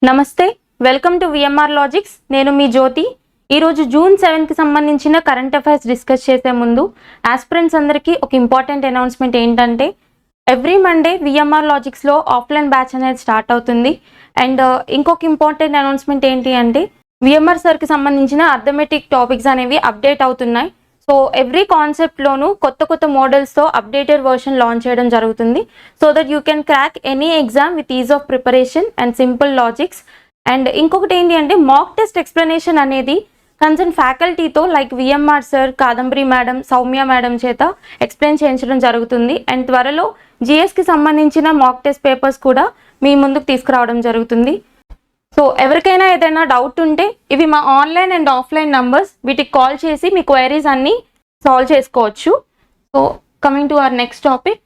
నమస్తే, welcome to VMR logics. నేను మీ జ్యోతి. ఈరోజు జూన్ 7కి సంబంధించిన కరెంట్ అఫైర్స్ డిస్కస్ చేసే ముందు ఆస్పిరెంట్స్ అందరికీ ఒక ఇంపార్టెంట్ అనౌన్స్మెంట్ ఏంటంటే, ఎవ్రీ మండే విఎంఆర్ లాజిక్స్లో ఆఫ్లైన్ బ్యాచ్ అనేది స్టార్ట్ అవుతుంది. అండ్ ఇంకొక ఇంపార్టెంట్ అనౌన్స్మెంట్ ఏంటి అంటే, విఎంఆర్ సార్కి సంబంధించిన అర్థమెటిక్ టాపిక్స్ అనేవి అప్డేట్ అవుతున్నాయి. సో ఎవ్రీ కాన్సెప్ట్లోనూ కొత్త మోడల్స్తో అప్డేటెడ్ వర్షన్ లాంచ్ చేయడం జరుగుతుంది. So that you can crack any exam with ease of preparation and simple logics. అండ్ ఇంకొకటి ఏంటి అంటే, మాక్ టెస్ట్ ఎక్స్ప్లెనేషన్ అనేది కన్సర్న్ ఫ్యాకల్టీతో like VMR sir, Kadambari madam, Soumya madam చేత ఎక్స్ప్లెయిన్ చేయించడం జరుగుతుంది. అండ్ త్వరలో జిఎస్కి సంబంధించిన మాక్ టెస్ట్ పేపర్స్ కూడా మీ ముందుకు తీసుకురావడం జరుగుతుంది. సో ఎవరికైనా ఏదైనా డౌట్ ఉంటే ఇవి మా ఆన్లైన్ అండ్ ఆఫ్లైన్ నంబర్స్, వీటికి కాల్ చేసి మీ క్వైరీస్ అన్నీ సాల్వ్ చేసుకోవచ్చు. So coming to our next topic,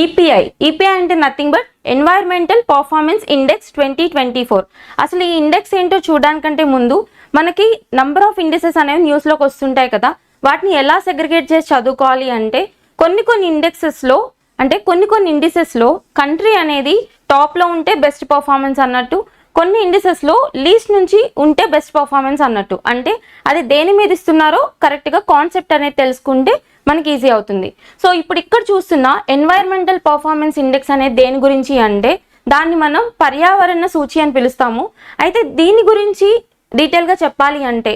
EPI. EPI అంటే nothing but environmental performance index 2024. అసలు ఈ ఇండెక్స్ ఏంటో చూడడానికంటే ముందు మనకి నంబర్ ఆఫ్ ఇండెక్సెస్ అనేవి న్యూస్లోకి వస్తుంటాయి కదా, వాటిని ఎలా సెగ్రిగేట్ చేసి చదువుకోవాలి అంటే, కొన్ని ఇండిసెస్లో కంట్రీ అనేది టాప్లో ఉంటే బెస్ట్ పర్ఫార్మెన్స్ అన్నట్టు, కొన్ని ఇండిసెస్లో లీస్ట్ నుంచి ఉంటే బెస్ట్ పర్ఫార్మెన్స్ అన్నట్టు. అంటే అది దేని మీద ఇస్తున్నారో కరెక్ట్గా కాన్సెప్ట్ అనేది తెలుసుకుంటే మనకి ఈజీ అవుతుంది. సో ఇప్పుడు ఇక్కడ చూస్తున్న ఎన్వైర్మెంటల్ పర్ఫార్మెన్స్ ఇండెక్స్ అనేది దేని గురించి అంటే, దాన్ని మనం పర్యావరణ సూచి అని పిలుస్తాము. అయితే దీని గురించి డీటెయిల్గా చెప్పాలి అంటే,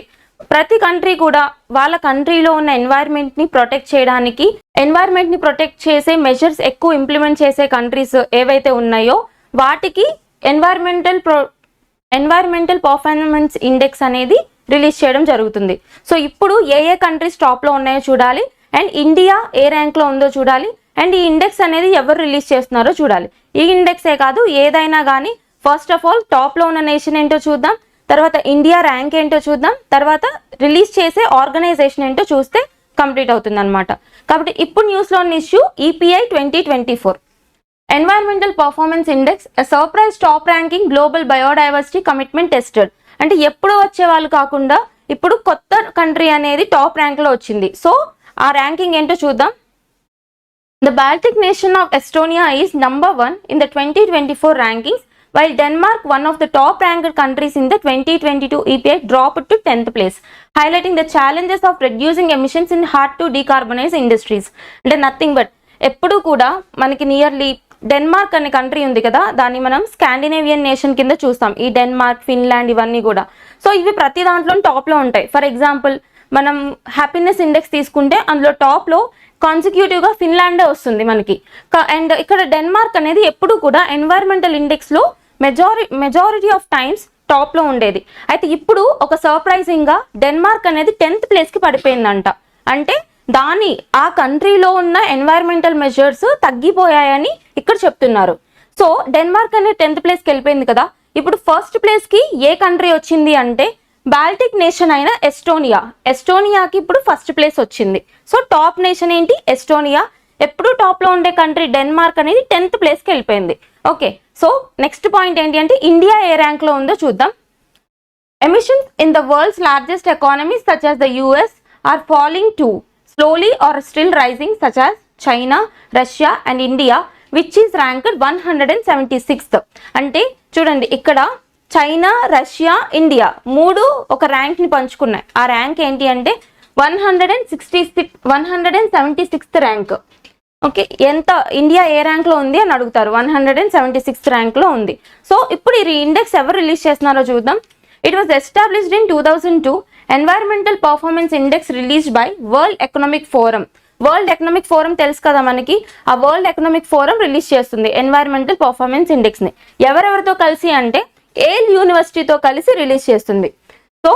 ప్రతి కంట్రీ కూడా వాళ్ళ కంట్రీలో ఉన్న ఎన్వైర్న్మెంట్ని ప్రొటెక్ట్ చేయడానికి, ఎన్వైర్న్మెంట్ని ప్రొటెక్ట్ చేసే మెజర్స్ ఎక్కువ ఇంప్లిమెంట్ చేసే కంట్రీస్ ఏవైతే ఉన్నాయో వాటికి ఎన్వైర్మెంటల్ పర్ఫార్మెన్స్ ఇండెక్స్ అనేది రిలీజ్ చేయడం జరుగుతుంది. సో ఇప్పుడు ఏ కంట్రీస్ టాప్లో ఉన్నాయో చూడాలి, అండ్ ఇండియా ఏ ర్యాంక్లో ఉందో చూడాలి, అండ్ ఈ ఇండెక్స్ అనేది ఎవరు రిలీజ్ చేస్తున్నారో చూడాలి. ఈ ఇండెక్సే కాదు, ఏదైనా కానీ ఫస్ట్ ఆఫ్ ఆల్ టాప్లో ఉన్న నేషన్ ఏంటో చూద్దాం, తర్వాత ఇండియా ర్యాంక్ ఏంటో చూద్దాం, తర్వాత రిలీజ్ చేసే ఆర్గనైజేషన్ ఏంటో చూస్తే కంప్లీట్ అవుతుంది అనమాట. కాబట్టి ఇప్పుడు న్యూస్లో ఉన్న issue EPI 2024 environmental performance index, surprise top ranking global biodiversity commitment tested. అంటే ఎప్పుడు వచ్చే వాళ్ళు కాకుండా ఇప్పుడు కొత్త కంట్రీ అనేది టాప్ ర్యాంక్లో వచ్చింది. సో ఆ ర్యాంకింగ్ ఏంటో చూద్దాం. The Baltic nation of Estonia is number 1 in the 2024 rankings, while Denmark, one of the top ranked countries in the 2022 EPI, dropped to 10th place, highlighting the challenges of reducing emissions in hard to decarbonize industries. అంటే nothing but ఎప్పుడు కూడా మనకి nearly Denmark అనే country ఉంది కదా, దాన్ని మనం Scandinavian nation కింద చూస్తాం. ఈ డెన్మార్క్, ఫిన్లాండ్ ఇవన్నీ కూడా. సో ఇవి ప్రతి దాంట్లో టాప్లో ఉంటాయి. ఫర్ ఎగ్జాంపుల్ మనం హ్యాపీనెస్ ఇండెక్స్ తీసుకుంటే అందులో టాప్లో కాన్సిక్యూటివ్గా ఫిన్లాండే వస్తుంది మనకి. అండ్ ఇక్కడ డెన్మార్క్ అనేది ఎప్పుడు కూడా ఎన్వైర్మెంటల్ ఇండెక్స్లో మెజారిటీ ఆఫ్ టైమ్స్ టాప్లో ఉండేది. అయితే ఇప్పుడు ఒక సర్ప్రైజింగ్గా డెన్మార్క్ అనేది 10th ప్లేస్కి పడిపోయిందంట. అంటే ఆ కంట్రీలో ఉన్న ఎన్వైర్మెంటల్ మెజర్స్ తగ్గిపోయాయని ఇక్కడ చెప్తున్నారు. సో డెన్మార్క్ అనేది 10th ప్లేస్కి వెళ్ళిపోయింది కదా, ఇప్పుడు ఫస్ట్ ప్లేస్కి ఏ కంట్రీ వచ్చింది అంటే బాల్టిక్ నేషన్ అయిన ఎస్టోనియాకి ఇప్పుడు ఫస్ట్ ప్లేస్ వచ్చింది. సో టాప్ నేషన్ ఏంటి? ఎస్టోనియా. ఎప్పుడు టాప్లో ఉండే కంట్రీ డెన్మార్క్ అనేది 10th ప్లేస్కి వెళ్ళిపోయింది. ఓకే, సో నెక్స్ట్ పాయింట్ ఏంటి అంటే, ఇండియా ఏ ర్యాంక్లో ఉందో చూద్దాం. Emissions in the world's largest economies such as the US are falling too slowly are still rising such as China, Russia and India, which is ranked 176th. అంటే చూడండి, ఇక్కడ China, Russia, India మూడు ఒక ర్యాంక్ని పంచుకున్నాయి. ఆ rank ఏంటి అంటే 176th rank. Okay, ఎంత India ఏ ర్యాంక్లో ఉంది అని అడుగుతారు. 176th ర్యాంక్లో ఉంది. సో ఇప్పుడు ఈ ఇండెక్స్ ఎవరు రిలీజ్ చేస్తున్నారో చూద్దాం. It was established in 2002. Environmental performance index released by world economic forum. World economic forum తెలుసు కదా మనకి, ఆ వరల్డ్ ఎకనామిక్ ఫోరం రిలీజ్ చేస్తుంది ఎన్వైర్మెంటల్ పర్ఫార్మెన్స్ ఇండెక్స్ని. ఎవరెవరితో కలిసి అంటే ఏల్ యూనివర్సిటీతో కలిసి రిలీజ్ చేస్తుంది. So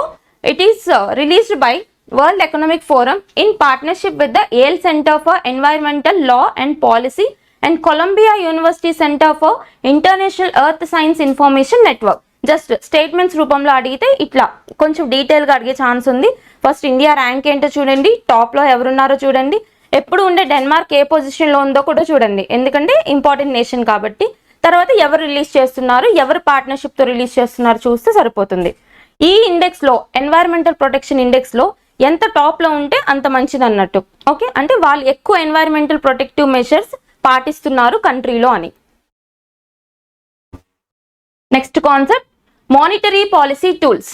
it is released by World Economic Forum in partnership with the Yale Center for Environmental Law and Policy and Columbia University Center for International Earth Science Information Network. Just statements రూపంలో అడిగితే ఇట్లా కొంచెం డీటెయిల్గా అడిగే chance ఉంది. First India rank ఏంటో చూడండి, టాప్లో ఎవరున్నారో చూడండి, ఎప్పుడు ఉండే డెన్మార్క్ ఏ పొజిషన్లో ఉందో కూడా చూడండి, ఎందుకంటే ఇంపార్టెంట్ నేషన్ కాబట్టి. తర్వాత ఎవరు రిలీజ్ చేస్తున్నారు, ఎవరు పార్ట్నర్షిప్తో రిలీజ్ చేస్తున్నారు చూస్తే సరిపోతుంది. ఈ ఇండెక్స్లో, ఎన్వైర్మెంటల్ ప్రొటెక్షన్ ఇండెక్స్లో ఎంత టాప్లో ఉంటే అంత మంచిది అన్నట్టు. ఓకే, అంటే వాళ్ళు ఎక్కువ ఎన్వైర్మెంటల్ ప్రొటెక్టివ్ మెజర్స్ పాటిస్తున్నారు కంట్రీలో అని. Next concept monetary policy tools.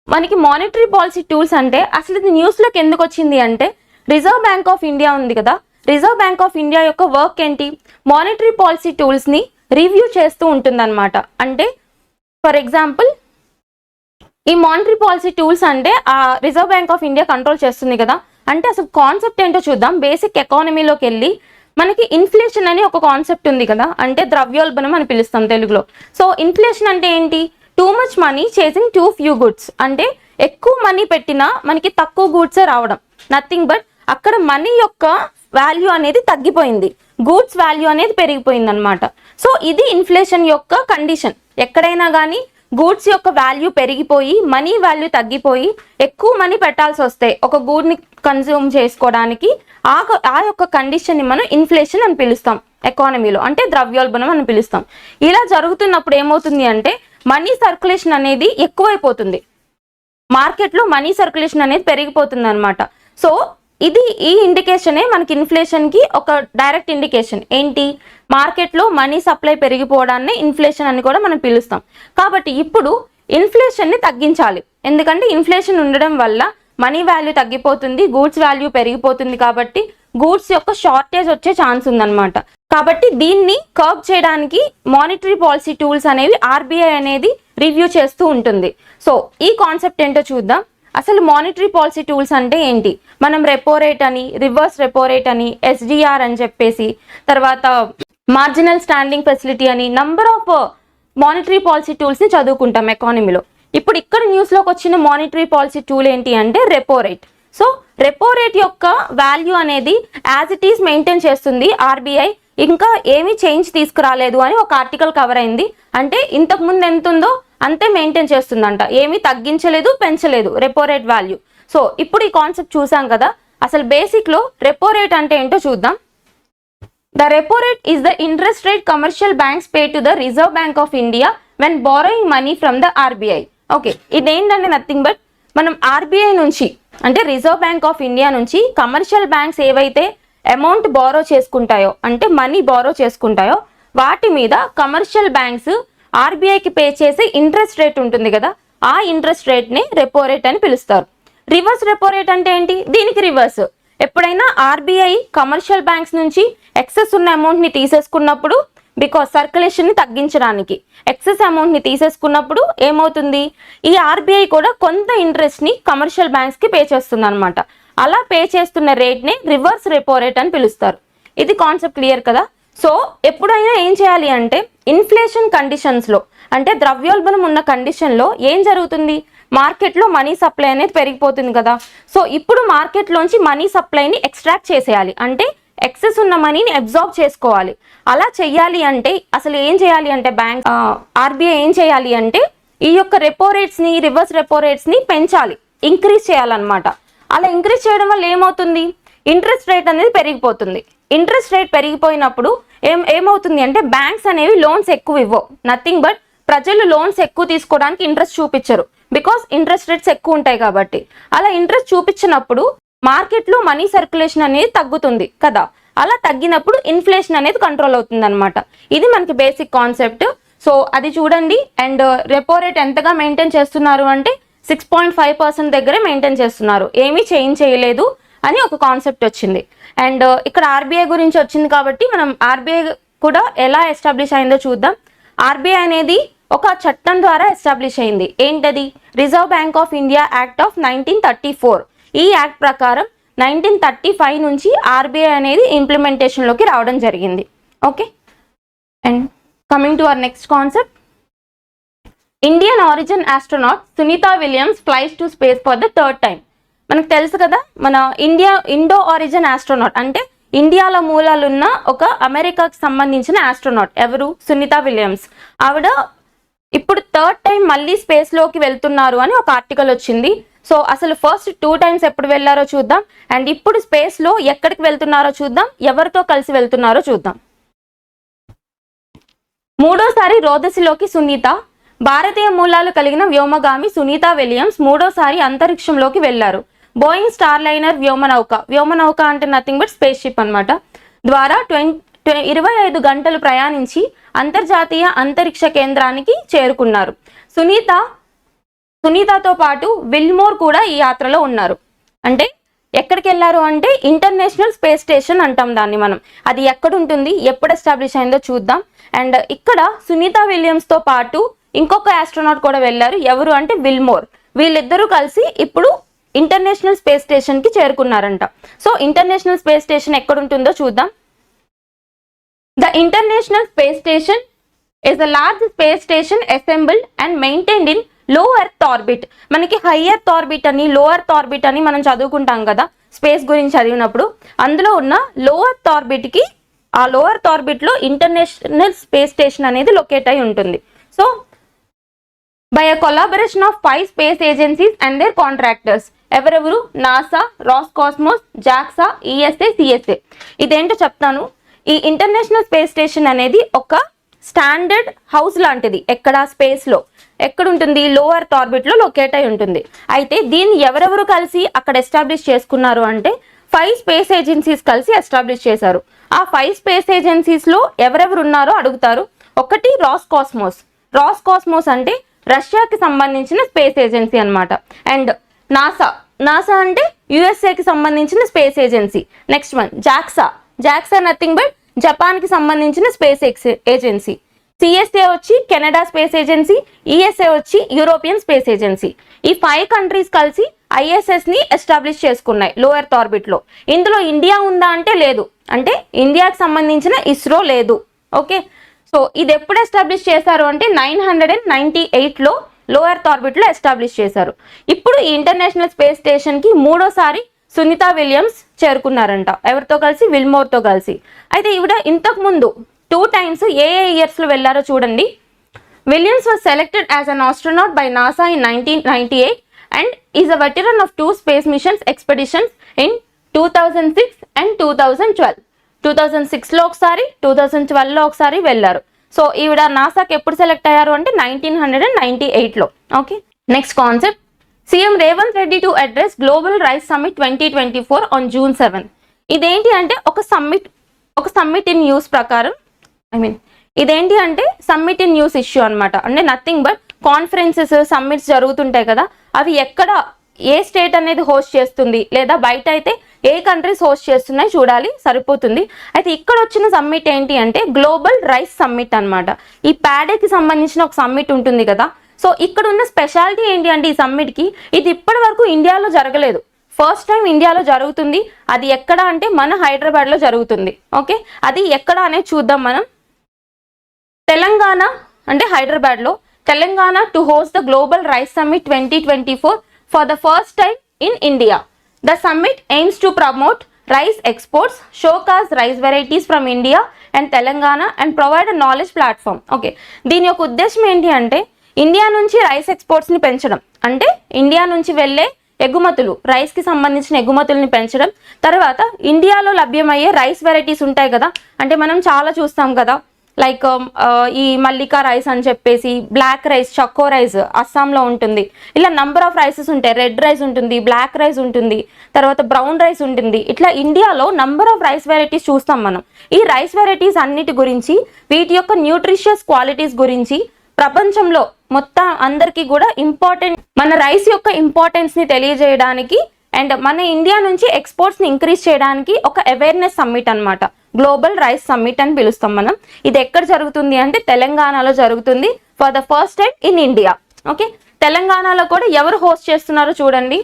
మనకి మానిటరీ పాలసీ టూల్స్ అంటే అసలు ఇది న్యూస్లోకి ఎందుకు వచ్చింది అంటే రిజర్వ్ బ్యాంక్ ఆఫ్ ఇండియా ఉంది కదా, రిజర్వ్ బ్యాంక్ ఆఫ్ ఇండియా యొక్క వర్క్ ఏంటి, మానిటరీ పాలసీ టూల్స్ని రివ్యూ చేస్తూ ఉంటుందన్నమాట. అంటే ఫర్ ఎగ్జాంపుల్ ఈ మానిటరీ పాలసీ టూల్స్ అంటే ఆ reserve bank of India control చేస్తుంది కదా, అంటే అసలు కాన్సెప్ట్ ఏంటో చూద్దాం. బేసిక్ ఎకానమీలోకి వెళ్ళి మనకి ఇన్ఫ్లేషన్ అని ఒక కాన్సెప్ట్ ఉంది కదా, అంటే ద్రవ్యోల్బణం అని పిలుస్తాం తెలుగులో. సో ఇన్ఫ్లేషన్ అంటే ఏంటి, too much money chasing two few goods, అంటే ఎక్కువ మనీ పెట్టినా మనకి తక్కువ గూడ్సే రావడం, నథింగ్ బట్ అక్కడ మనీ యొక్క వాల్యూ అనేది తగ్గిపోయింది, గూడ్స్ వాల్యూ అనేది పెరిగిపోయింది అనమాట. సో ఇది ఇన్ఫ్లేషన్ యొక్క కండిషన్. ఎక్కడైనా కానీ గూడ్స్ యొక్క వాల్యూ పెరిగిపోయి మనీ వాల్యూ తగ్గిపోయి ఎక్కువ మనీ పెట్టాల్సి వస్తే ఒక గూడ్ని కన్జ్యూమ్ చేసుకోవడానికి ఆ యొక్క కండిషన్ని మనం ఇన్ఫ్లేషన్ అని పిలుస్తాం ఎకానమీలో, అంటే ద్రవ్యోల్బణం అని పిలుస్తాం. ఇలా జరుగుతున్నప్పుడు ఏమవుతుంది అంటే మనీ సర్క్యులేషన్ అనేది ఎక్కువైపోతుంది, మార్కెట్లో మనీ సర్క్యులేషన్ అనేది పెరిగిపోతుంది అనమాట. సో ఈ ఇండికేషనే మనకి ఇన్ఫ్లేషన్కి ఒక డైరెక్ట్ ఇండికేషన్. ఏంటి, మార్కెట్లో మనీ సప్లై పెరిగిపోవడాన్ని ఇన్ఫ్లేషన్ అని కూడా మనం పిలుస్తాం. కాబట్టి ఇప్పుడు ఇన్ఫ్లేషన్ని తగ్గించాలి, ఎందుకంటే ఇన్ఫ్లేషన్ ఉండడం వల్ల మనీ వాల్యూ తగ్గిపోతుంది, గూడ్స్ వాల్యూ పెరిగిపోతుంది, కాబట్టి గూడ్స్ యొక్క షార్టేజ్ వచ్చే ఛాన్స్ ఉందన్నమాట. కాబట్టి దీన్ని కర్బ్ చేయడానికి మానిటరీ పాలసీ టూల్స్ అనేవి ఆర్బీఐ అనేది రివ్యూ చేస్తూ ఉంటుంది. సో ఈ కాన్సెప్ట్ ఏంటో చూద్దాం. అసలు మానిటరీ పాలసీ టూల్స్ అంటే ఏంటి, మనం రెపో రేట్ అని, రివర్స్ రెపో రేట్ అని, ఎస్డిఆర్ అని చెప్పేసి, తర్వాత మార్జినల్ స్టాండింగ్ ఫెసిలిటీ అని నంబర్ ఆఫ్ మానిటరీ పాలసీ టూల్స్ని చదువుకుంటాం ఎకానమీలో. ఇప్పుడు ఇక్కడ న్యూస్లోకి వచ్చిన మానిటరీ పాలసీ టూల్ ఏంటి అంటే repo rate. So repo rate యొక్క వాల్యూ అనేది యాజ్ ఇట్ ఈస్ మెయింటైన్ చేస్తుంది ఆర్బీఐ, ఇంకా ఏమీ చేంజ్ తీసుకురాలేదు అని ఒక ఆర్టికల్ కవర్ అయింది. అంటే ఇంతకు ముందు ఎంత ఉందో అంతే మెయింటైన్ చేస్తుందంట, ఏమీ తగ్గించలేదు పెంచలేదు రెపో రేట్ వాల్యూ. సో ఇప్పుడు ఈ కాన్సెప్ట్ చూసాం కదా, అసలు బేసిక్లో రెపో రేట్ అంటే ఏంటో చూద్దాం. The repo rate is the interest rate commercial banks pay to the reserve bank of India when borrowing money from the RBI. Okay, ఇదేంటంటే నథింగ్ బట్ మనం ఆర్బీఐ నుంచి అంటే రిజర్వ్ బ్యాంక్ ఆఫ్ ఇండియా నుంచి commercial banks ఏవైతే amount borrow చేసుకుంటాయో, అంటే money borrow చేసుకుంటాయో, వాటి మీద commercial banks ఆర్బీఐకి పే చేసే ఇంట్రెస్ట్ రేట్ ఉంటుంది కదా, ఆ ఇంట్రెస్ట్ రేట్ని రెపో రేట్ అని పిలుస్తారు. రివర్స్ రెపో రేట్ అంటే ఏంటి, దీనికి రివర్స్. ఎప్పుడైనా ఆర్బీఐ కమర్షియల్ బ్యాంక్స్ నుంచి ఎక్సెస్ ఉన్న అమౌంట్ని తీసేసుకున్నప్పుడు, బికాస్ సర్క్యులేషన్ని తగ్గించడానికి ఎక్సెస్ అమౌంట్ని తీసేసుకున్నప్పుడు ఏమవుతుంది, ఈ ఆర్బీఐ కూడా కొంత ఇంట్రెస్ట్ని కమర్షియల్ బ్యాంక్స్కి పే చేస్తుంది అనమాట. అలా పే చేస్తున్న రేట్ని రివర్స్ రెపో రేట్ అని పిలుస్తారు. ఇది కాన్సెప్ట్ క్లియర్ కదా. సో ఎప్పుడైనా ఏం చేయాలి అంటే ఇన్ఫ్లేషన్ కండిషన్స్లో, అంటే ద్రవ్యోల్బణం ఉన్న కండిషన్లో ఏం జరుగుతుంది, మార్కెట్లో మనీ సప్లై అనేది పెరిగిపోతుంది కదా. సో ఇప్పుడు మార్కెట్లోంచి మనీ సప్లైని ఎక్స్ట్రాక్ట్ చేసేయాలి, అంటే ఎక్సెస్ ఉన్న మనీని అబ్జార్బ్ చేసుకోవాలి. అలా చెయ్యాలి అంటే అసలు ఏం చేయాలి అంటే ఆర్బీఐ ఏం చేయాలి అంటే ఈ యొక్క రెపో రేట్స్ని, రివర్స్ రెపో రేట్స్ని పెంచాలి, ఇంక్రీజ్ చేయాలన్నమాట. అలా ఇంక్రీజ్ చేయడం వల్ల ఏమవుతుంది, ఇంట్రెస్ట్ రేట్ అనేది పెరిగిపోతుంది. ఇంట్రెస్ట్ రేట్ పెరిగిపోయినప్పుడు ఏమవుతుంది అంటే బ్యాంక్స్ అనేవి లోన్స్ ఎక్కువ ఇవ్వవు, నథింగ్ బట్ ప్రజలు లోన్స్ ఎక్కువ తీసుకోవడానికి ఇంట్రెస్ట్ చూపించరు, బికాస్ ఇంట్రెస్ట్ రేట్స్ ఎక్కువ ఉంటాయి కాబట్టి. అలా ఇంట్రెస్ట్ చూపించినప్పుడు మార్కెట్లో మనీ సర్క్యులేషన్ అనేది తగ్గుతుంది కదా, అలా తగ్గినప్పుడు ఇన్ఫ్లేషన్ అనేది కంట్రోల్ అవుతుంది అనమాట. ఇది మనకి బేసిక్ కాన్సెప్ట్. సో అది చూడండి. అండ్ రెపో రేట్ ఎంతగా మెయింటైన్ చేస్తున్నారు అంటే 6.5% దగ్గరే మెయింటైన్ చేస్తున్నారు, ఏమీ చేంజ్ చేయలేదు అని ఒక కాన్సెప్ట్ వచ్చింది. అండ్ ఇక్కడ ఆర్బీఐ గురించి వచ్చింది కాబట్టి మనం ఆర్బీఐ కూడా ఎలా ఎస్టాబ్లిష్ అయిందో చూద్దాం. ఆర్బీఐ అనేది ఒక చట్టం ద్వారా ఎస్టాబ్లిష్ అయింది. ఏంటది, reserve bank of India act of 1934. ఈ యాక్ట్ ప్రకారం 1935 నుంచి ఆర్బీఐ అనేది ఇంప్లిమెంటేషన్లోకి రావడం జరిగింది. Okay, and coming to our next concept, Indian origin astronaut Sunita Williams flies to space for the third time. మనకు తెలుసు కదా, మన ఇండో ఆరిజిన్ ఆస్ట్రోనాట్ అంటే ఇండియాలో మూలాలున్న ఒక అమెరికాకి సంబంధించిన ఆస్ట్రోనాట్ ఎవరు, సునీతా విలియమ్స్. ఆవిడ ఇప్పుడు థర్డ్ టైం మళ్ళీ స్పేస్లోకి వెళ్తున్నారు అని ఒక ఆర్టికల్ వచ్చింది. సో అసలు ఫస్ట్ 2 times ఎప్పుడు వెళ్ళారో చూద్దాం, అండ్ ఇప్పుడు స్పేస్లో ఎక్కడికి వెళ్తున్నారో చూద్దాం, ఎవరితో కలిసి వెళ్తున్నారో చూద్దాం. మూడోసారి రోదసిలోకి సునీత. భారతీయ మూలాలు కలిగిన వ్యోమగామి సునీతా విలియమ్స్ మూడోసారి అంతరిక్షంలోకి వెళ్లారు. బోయింగ్ స్టార్ లైనర్ వ్యోమనౌక అంటే నథింగ్ బట్ స్పేస్ షిప్ అనమాట ద్వారా 25 గంటలు ప్రయాణించి అంతర్జాతీయ అంతరిక్ష కేంద్రానికి చేరుకున్నారు. సునీతతో పాటు విల్మోర్ కూడా ఈ యాత్రలో ఉన్నారు. అంటే ఎక్కడికి వెళ్ళారు అంటే ఇంటర్నేషనల్ స్పేస్ స్టేషన్ అంటాం దాన్ని మనం. అది ఎక్కడ ఉంటుంది, ఎప్పుడు ఎస్టాబ్లిష్ అయిందో చూద్దాం. అండ్ ఇక్కడ సునీత విలియమ్స్ తో పాటు ఇంకొక ఆస్ట్రోనాట్ కూడా వెళ్ళారు. ఎవరు అంటే విల్మోర్. వీళ్ళిద్దరూ కలిసి ఇప్పుడు ఇంటర్నేషనల్ స్పేస్ స్టేషన్ కి చేరుకున్నారంట. సో ఇంటర్నేషనల్ స్పేస్ స్టేషన్ ఎక్కడ ఉంటుందో చూద్దాం. The International Space Station is a large space station assembled and maintained in low earth orbit. మనకి హై ఎర్త్ ఆర్బిట్ అని, లో ఎర్త్ ఆర్బిట్ అని మనం చదువుకుంటాం కదా స్పేస్ గురించి చదివినప్పుడు. అందులో ఉన్న లో ఎర్త్ ఆర్బిట్ కి, ఆ లో ఎర్త్ ఆర్బిట్ లో ఇంటర్నేషనల్ స్పేస్ స్టేషన్ అనేది లొకేట్ అయి ఉంటుంది. So by a collaboration of 5 space agencies and their contractors. ఎవరెవరు? NASA, Roscosmos, JAXA, ESA, CSA. ఇదేంటో చెప్తాను. ఈ ఇంటర్నేషనల్ స్పేస్ స్టేషన్ అనేది ఒక స్టాండర్డ్ హౌస్ లాంటిది. ఎక్కడ? స్పేస్ లో. ఎక్కడ ఉంటుంది? లో ఎర్త్ ఆర్బిట్ లో లొకేట్ అయి ఉంటుంది. అయితే దీన్ని ఎవరెవరు కలిసి అక్కడ ఎస్టాబ్లిష్ చేసుకున్నారు అంటే 5 స్పేస్ ఏజెన్సీస్ కలిసి ఎస్టాబ్లిష్ చేశారు. ఆ 5 స్పేస్ ఏజెన్సీస్ లో ఎవరెవరు ఉన్నారో అడుగుతారు. ఒకటి రాస్కాస్మోస్. రాస్కాస్మోస్ అంటే రష్యాకి సంబంధించిన స్పేస్ ఏజెన్సీ అన్నమాట. అండ్ నాసా అంటే యుఎస్ఏకి సంబంధించిన space agency. Next one JAXA. JAXA nothing but Japan కి సంబంధించిన స్పేస్ ఏజెన్సీ. సిఎస్ఏ వచ్చి కెనడా స్పేస్ ఏజెన్సీ. ఈఎస్ఏ వచ్చి యూరోపియన్ స్పేస్ ఏజెన్సీ. ఈ 5 కంట్రీస్ కలిసి ఐఎస్ఎస్ ని ఎస్టాబ్లిష్ చేసుకున్నాయి లో ఎర్త్ ఆర్బిట్ లో. ఇందులో ఇండియా ఉందా అంటే లేదు. అంటే ఇండియాకి సంబంధించిన ఇస్రో లేదు. ఓకే, సో ఇది ఎప్పుడు ఎస్టాబ్లిష్ చేశారు అంటే 998 లో లో ఎర్త్ ఆర్బిట్ లో ఎస్టాబ్లిష్ చేశారు. ఇప్పుడు ఈ ఇంటర్నేషనల్ స్పేస్ స్టేషన్ కి 3వ సునీత విలియమ్స్ చేరుకున్నారంట. ఎవరితో కలిసి? విల్మోర్ తో కలిసి. అయితే ఈవిడ ఇంతకు ముందు 2 times ఏ ఇయర్స్ లో వెళ్ళారో చూడండి. Williams was selected as an astronaut by NASA in 1998 and is a veteran of 2 space missions expeditions in 2006 and 2012. 2006 లో ఒకసారి, 2012 లో ఒకసారి వెళ్ళారు. సో ఈవిడ నాసాకి ఎప్పుడు సెలెక్ట్ అయ్యారు అంటే 1998 లో. Okay, next concept. CM Revanth Reddy to address global rice summit 2024 on June 7. ఇదేంటి అంటే ఒక సమ్మిట్ ఇన్ న్యూస్ ప్రకారం, ఇదేంటి అంటే సమ్మిట్ ఇన్ న్యూస్ ఇష్యూ అనమాట. అంటే నథింగ్ బట్ కాన్ఫరెన్సెస్, సమ్మిట్స్ జరుగుతుంటాయి కదా, అవి ఎక్కడ ఏ స్టేట్ అనేది హోస్ట్ చేస్తుంది, లేదా బయట అయితే ఏ కంట్రీస్ హోస్ట్ చేస్తున్నాయి చూడాలి, సరిపోతుంది. అయితే ఇక్కడ వచ్చిన సమ్మిట్ ఏంటి అంటే గ్లోబల్ రైస్ సమ్మిట్ అనమాట. ఈ ప్యాడేకి సంబంధించిన ఒక సమ్మిట్ ఉంటుంది కదా. సో ఇక్కడ ఉన్న స్పెషాలిటీ ఏంటి అంటే ఈ సమ్మిట్ కి, ఇది ఇప్పటి వరకు ఇండియాలో జరగలేదు. ఫస్ట్ టైం ఇండియాలో జరుగుతుంది. అది ఎక్కడ అంటే మన హైదరాబాద్ లో జరుగుతుంది. ఓకే, అది ఎక్కడ అనేది చూద్దాం మనం. తెలంగాణ అంటే హైదరాబాద్ లో. Telangana to host the global rice summit 2024 for the first time in India. The summit aims to promote rice exports, showcase rice varieties from India and Telangana and provide a knowledge platform. Okay, దీని యొక్క ఉద్దేశం ఏంటి అంటే India నుంచి rice exports ని పెంచడం. అంటే India నుంచి వెళ్ళే ఎగుమతులు, రైస్ కి సంబంధించిన ఎగుమతుల్ని పెంచడం. తర్వాత ఇండియాలో లభ్యమయ్యే రైస్ వెరైటీస్ ఉంటాయి కదా, అంటే మనం చాలా చూస్తాం కదా, లైక్ ఈ మల్లికా రైస్ అని చెప్పేసి, బ్లాక్ రైస్, చక్కో రైస్ అస్సాంలో ఉంటుంది. ఇలా నంబర్ ఆఫ్ రైసెస్ ఉంటాయి. రెడ్ రైస్ ఉంటుంది, బ్లాక్ రైస్ ఉంటుంది, తర్వాత బ్రౌన్ రైస్ ఉంటుంది. ఇట్లా ఇండియాలో నంబర్ ఆఫ్ రైస్ వెరైటీస్ చూస్తాం మనం. ఈ రైస్ వెరైటీస్ అన్నిటి గురించి, వీటి యొక్క న్యూట్రిషియస్ క్వాలిటీస్ గురించి ప్రపంచంలో మొత్తం అందరికీ కూడా మన రైస్ యొక్క ఇంపార్టెన్స్ ని తెలియజేయడానికి అండ్ మన ఇండియా నుంచి ఎక్స్పోర్ట్స్ ని ఇంక్రీజ్ చేయడానికి ఒక అవేర్నెస్ సమ్మిట్ అన్నమాట. గ్లోబల్ రైస్ సమ్మిట్ అని పిలుస్తాం మనం. ఇది ఎక్కడ జరుగుతుంది అంటే తెలంగాణలో జరుగుతుంది for the first time in India. Okay, తెలంగాణలో కూడా ఎవరు హోస్ట్ చేస్తున్నారో చూడండి.